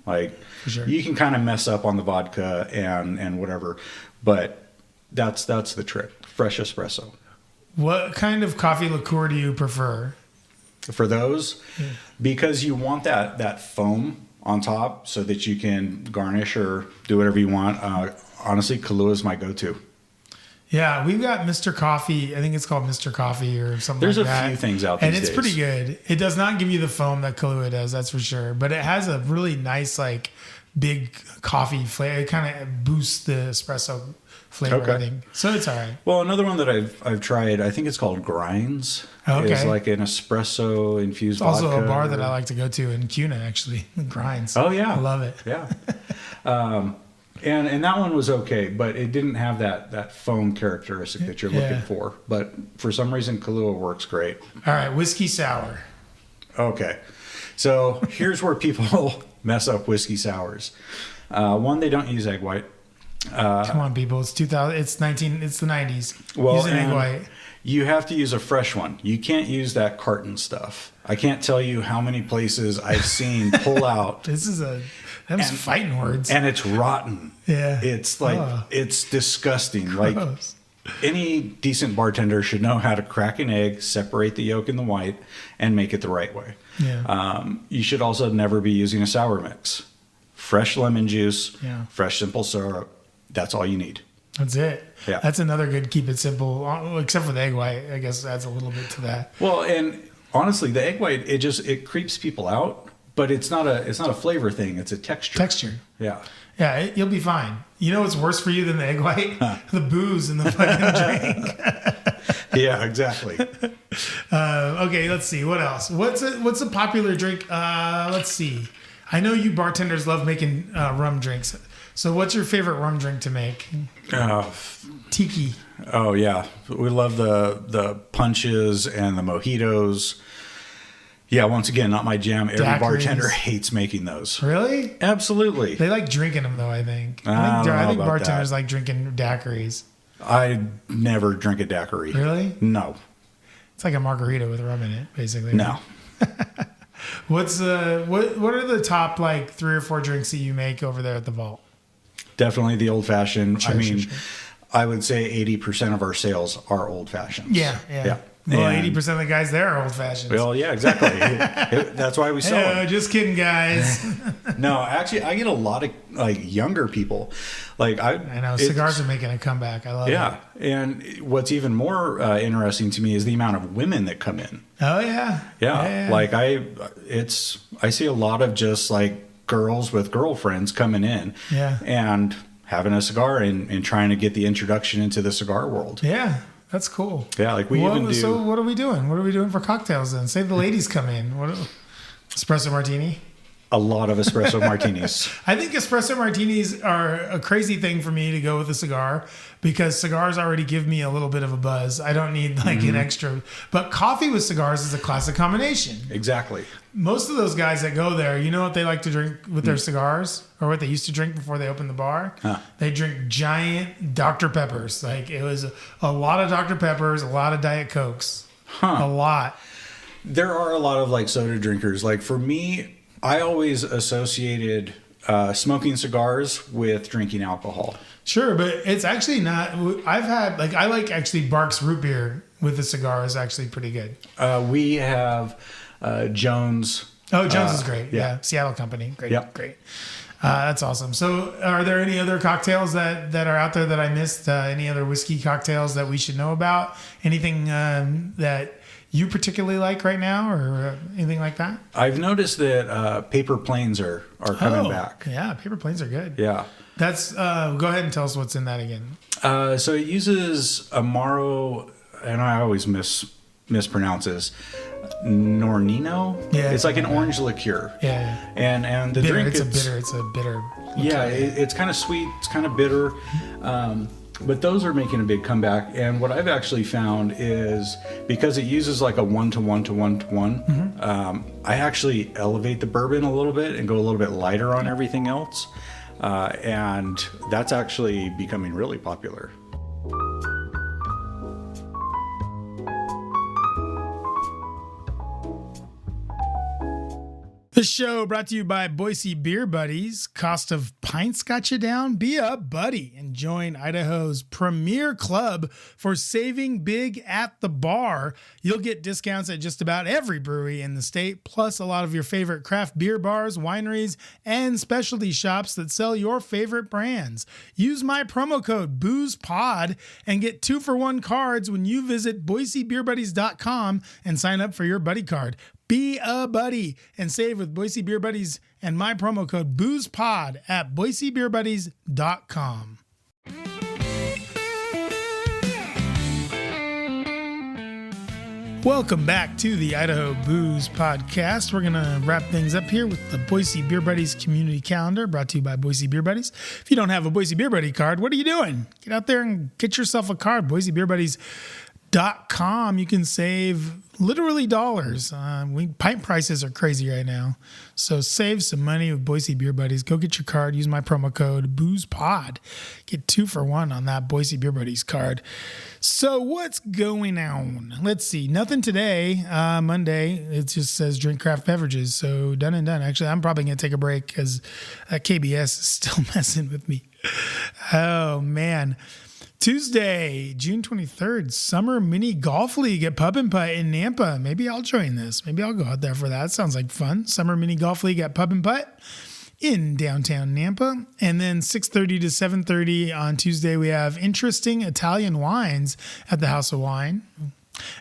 Like sure. You can kind of mess up on the vodka and whatever, but that's the trick. Fresh espresso. What kind of coffee liqueur do you prefer? For those, because you want that foam on top so that you can garnish or do whatever you want. Honestly, Kahlua is my go-to. Yeah, we've got Mr. Coffee. I think it's called Mr. Coffee or something There's like that. There's a few things out there. And it's pretty good. It does not give you the foam that Kahlua does, that's for sure. But it has a really nice, like, big coffee flavor. It kind of boosts the espresso flavor, I think. So it's all right. Well, another one that I've tried, I think it's called Grinds. Okay. It's like an espresso infused vodka. It's also a bar that I like to go to in Cuna, actually. Grinds. Oh, yeah. I love it. Yeah. And that one was okay, but it didn't have that foam characteristic that you're looking for. But for some reason, Kahlua works great. All right, whiskey sour. Okay. So here's where people mess up whiskey sours. One, they don't use egg white. Come on, people! It's 2000. It's the 90s. Well, use an egg white. You have to use a fresh one. You can't use that carton stuff. I can't tell you how many places I've seen pull out. Them's fighting words. And it's rotten. Yeah. It's like it's disgusting. Gross. Like any decent bartender should know how to crack an egg, separate the yolk and the white, and make it the right way. Yeah. You should also never be using a sour mix. Fresh lemon juice, fresh simple syrup. That's all you need. That's it. Yeah. That's another good keep it simple, except for the egg white. I guess adds a little bit to that. Well, and honestly, the egg white, it creeps people out, but it's not a flavor thing. It's a texture. Texture. Yeah. Yeah, you'll be fine. You know what's worse for you than the egg white? The booze in the fucking drink. Yeah, exactly. Okay, let's see. What else? What's a popular drink? Let's see. I know you bartenders love making rum drinks. So what's your favorite rum drink to make? Tiki. Oh, yeah. We love the punches and the mojitos. Yeah, once again, not my jam. Every bartender hates making those. Really? Absolutely. They like drinking them, though, I think. I think bartenders like drinking daiquiris. I never drink a daiquiri. Really? No. It's like a margarita with rum in it, basically. No. What are the top, like, 3 or 4 drinks that you make over there at the vault? Definitely the old-fashioned. Sure. I would say 80% of our sales are old-fashions. Yeah. Well, 80% of the guys there are old-fashions. Well, yeah, exactly. That's why we sell them. Just kidding, guys. No, actually, I get a lot of younger people. I know cigars are making a comeback. I love it. Yeah, and what's even more interesting to me is the amount of women that come in. Oh yeah. Yeah. I see a lot of just girls with girlfriends coming in. Yeah. And having a cigar and trying to get the introduction into the cigar world. Yeah. That's cool. Yeah, So what are we doing? What are we doing for cocktails then? Say the ladies come in. Espresso martini? a lot of espresso martinis. I think espresso martinis are a crazy thing for me to go with a cigar because cigars already give me a little bit of a buzz. I don't need like an extra. But coffee with cigars is a classic combination. Exactly. Most of those guys that go there, you know what they like to drink with their cigars, or what they used to drink before they opened the bar? Huh. They drink giant Dr. Peppers. Like it was a lot of Dr. Peppers, a lot of Diet Cokes. A lot. There are a lot of like soda drinkers. Like for me, I always associated smoking cigars with drinking alcohol. Sure, but it's actually not. I've had like I like actually Barks root beer with a cigar is actually pretty good. We have Jones. Oh, Jones is great. Yeah. Seattle company. Great. Yep. Great. That's awesome. So are there any other cocktails that are out there that I missed? Any other whiskey cocktails that we should know about? Anything that you particularly like right now or anything like that? I've noticed that paper planes are coming back. Yeah, paper planes are good. Yeah. That's go ahead and tell us what's in that again. So it uses Amaro, and I always mispronounce this. Nornino. Yeah, it's like an orange liqueur. Yeah. And the bitter, drink it's a bitter. Yeah, it's kind of sweet. It's kind of bitter. But those are making a big comeback. And what I've actually found is because it uses like a 1-to-1-to-1-to-1, I actually elevate the bourbon a little bit and go a little bit lighter on everything else. And that's actually becoming really popular. The show brought to you by Boise Beer Buddies. Cost of pints got you down? Be a buddy and join Idaho's premier club for saving big at the bar. You'll get discounts at just about every brewery in the state, plus a lot of your favorite craft beer bars, wineries, and specialty shops that sell your favorite brands. Use my promo code BOOZEPOD and get 2-for-1 cards when you visit BoiseBeerBuddies.com and sign up for your buddy card. Be a buddy and save with Boise Beer Buddies and my promo code BOOZEPOD at BoiseBeerBuddies.com. Welcome back to the Idaho Booze Podcast. We're going to wrap things up here with the Boise Beer Buddies community calendar brought to you by Boise Beer Buddies. If you don't have a Boise Beer Buddy card, what are you doing? Get out there and get yourself a card. BoiseBeerBuddies.com. You can save literally dollars. Pint prices are crazy right now. So save some money with Boise Beer Buddies. Go get your card. Use my promo code BOOZEPOD. Get 2-for-1 on that Boise Beer Buddies card. So what's going on? Let's see. Nothing today. Monday, it just says drink craft beverages. So done and done. Actually, I'm probably going to take a break because KBS is still messing with me. Oh, man. Tuesday, June 23rd, Summer Mini Golf League at Pub and Putt in Nampa. Maybe I'll join this. Maybe I'll go out there for that. Sounds like fun. Summer Mini Golf League at Pub and Putt in downtown Nampa. And then 6:30 to 7:30 on Tuesday, we have Interesting Italian Wines at the House of Wine.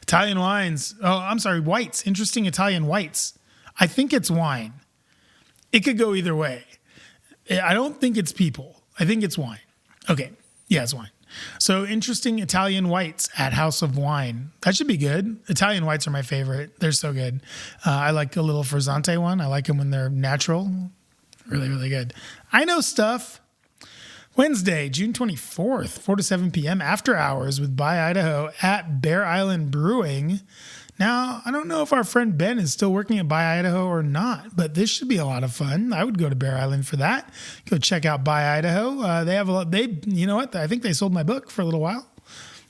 Italian Wines. Oh, I'm sorry, Whites. Interesting Italian Whites. I think it's wine. It could go either way. I don't think it's people. I think it's wine. Okay. Yeah, it's wine. So Interesting Italian Whites at House of Wine. That should be good. Italian Whites are my favorite. They're so good. I like a little Frizzante one. I like them when they're natural. Really, really good. I know stuff. Wednesday, June 24th, 4 to 7 p.m. after hours with By Idaho at Bear Island Brewing. Now, I don't know if our friend Ben is still working at By Idaho or not, but this should be a lot of fun. I would go to Bear Island for that. Go check out By Idaho. They have a lot. You know what? I think they sold my book for a little while,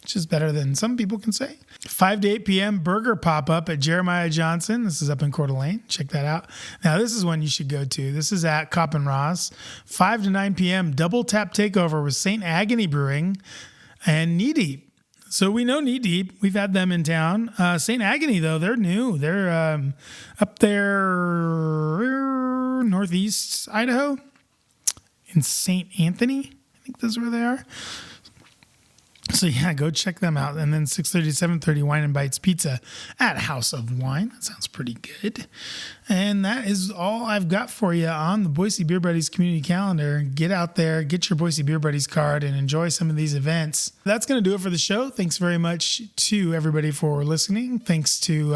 which is better than some people can say. 5 to 8 p.m. burger pop-up at Jeremiah Johnson. This is up in Coeur d'Alene. Check that out. Now, this is one you should go to. This is at Cop and Ross. 5 to 9 p.m. double tap takeover with St. Agony Brewing and Knee Deep. So we know Knee Deep. We've had them in town. St. Agony, though, they're new. They're up there northeast Idaho in St. Anthony. I think that's where they are. So yeah, go check them out. And then 6:30 to 7:30 Wine and Bites Pizza at House of Wine. That sounds pretty good. And that is all I've got for you on the Boise Beer Buddies community calendar. Get out there, get your Boise Beer Buddies card, and enjoy some of these events. That's going to do it for the show. Thanks very much to everybody for listening. Thanks to,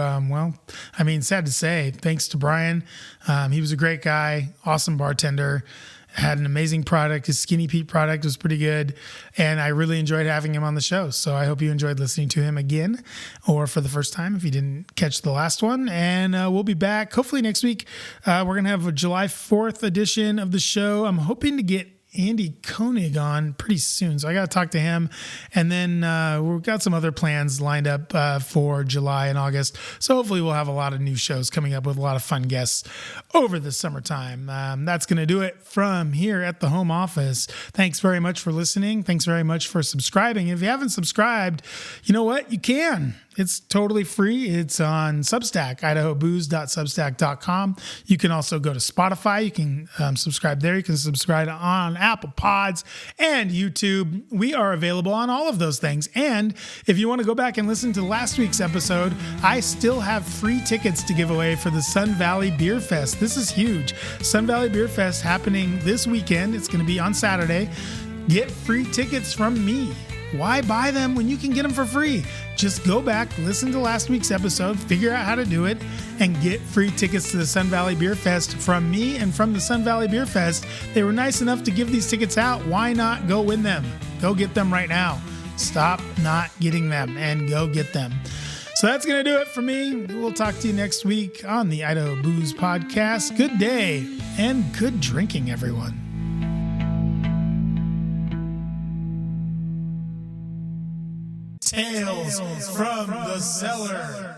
sad to say, thanks to Bryan. He was a great guy, awesome bartender. Had an amazing product. His Skinny Pete product was pretty good, and I really enjoyed having him on the show. So I hope you enjoyed listening to him again, or for the first time if you didn't catch the last one. And we'll be back hopefully next week. We're going to have a July 4th edition of the show. I'm hoping to get Andy Koenig on pretty soon, so I got to talk to him. And then we've got some other plans lined up for July and August, so hopefully we'll have a lot of new shows coming up with a lot of fun guests over the summertime. That's going to do it from here at the home office. Thanks very much for listening. Thanks very much for subscribing. If you haven't subscribed, you know what? You can. It's totally free. It's on Substack, idahobooze.substack.com. You can also go to Spotify. You can subscribe there. You can subscribe on Apple Pods and YouTube. We are available on all of those things. And if you want to go back and listen to last week's episode, I still have free tickets to give away for the Sun Valley Beer Fest. This is huge. Sun Valley Beer Fest happening this weekend. It's going to be on Saturday. Get free tickets from me. Why buy them when you can get them for free? Just go back, listen to last week's episode, figure out how to do it, and get free tickets to the Sun Valley Beer Fest from me and from the Sun Valley Beer Fest. They were nice enough to give these tickets out. Why not go win them? Go get them right now. Stop not getting them and go get them. So that's going to do it for me. We'll talk to you next week on the Idaho Booze Podcast. Good day and good drinking, everyone. Tales from the Cellar.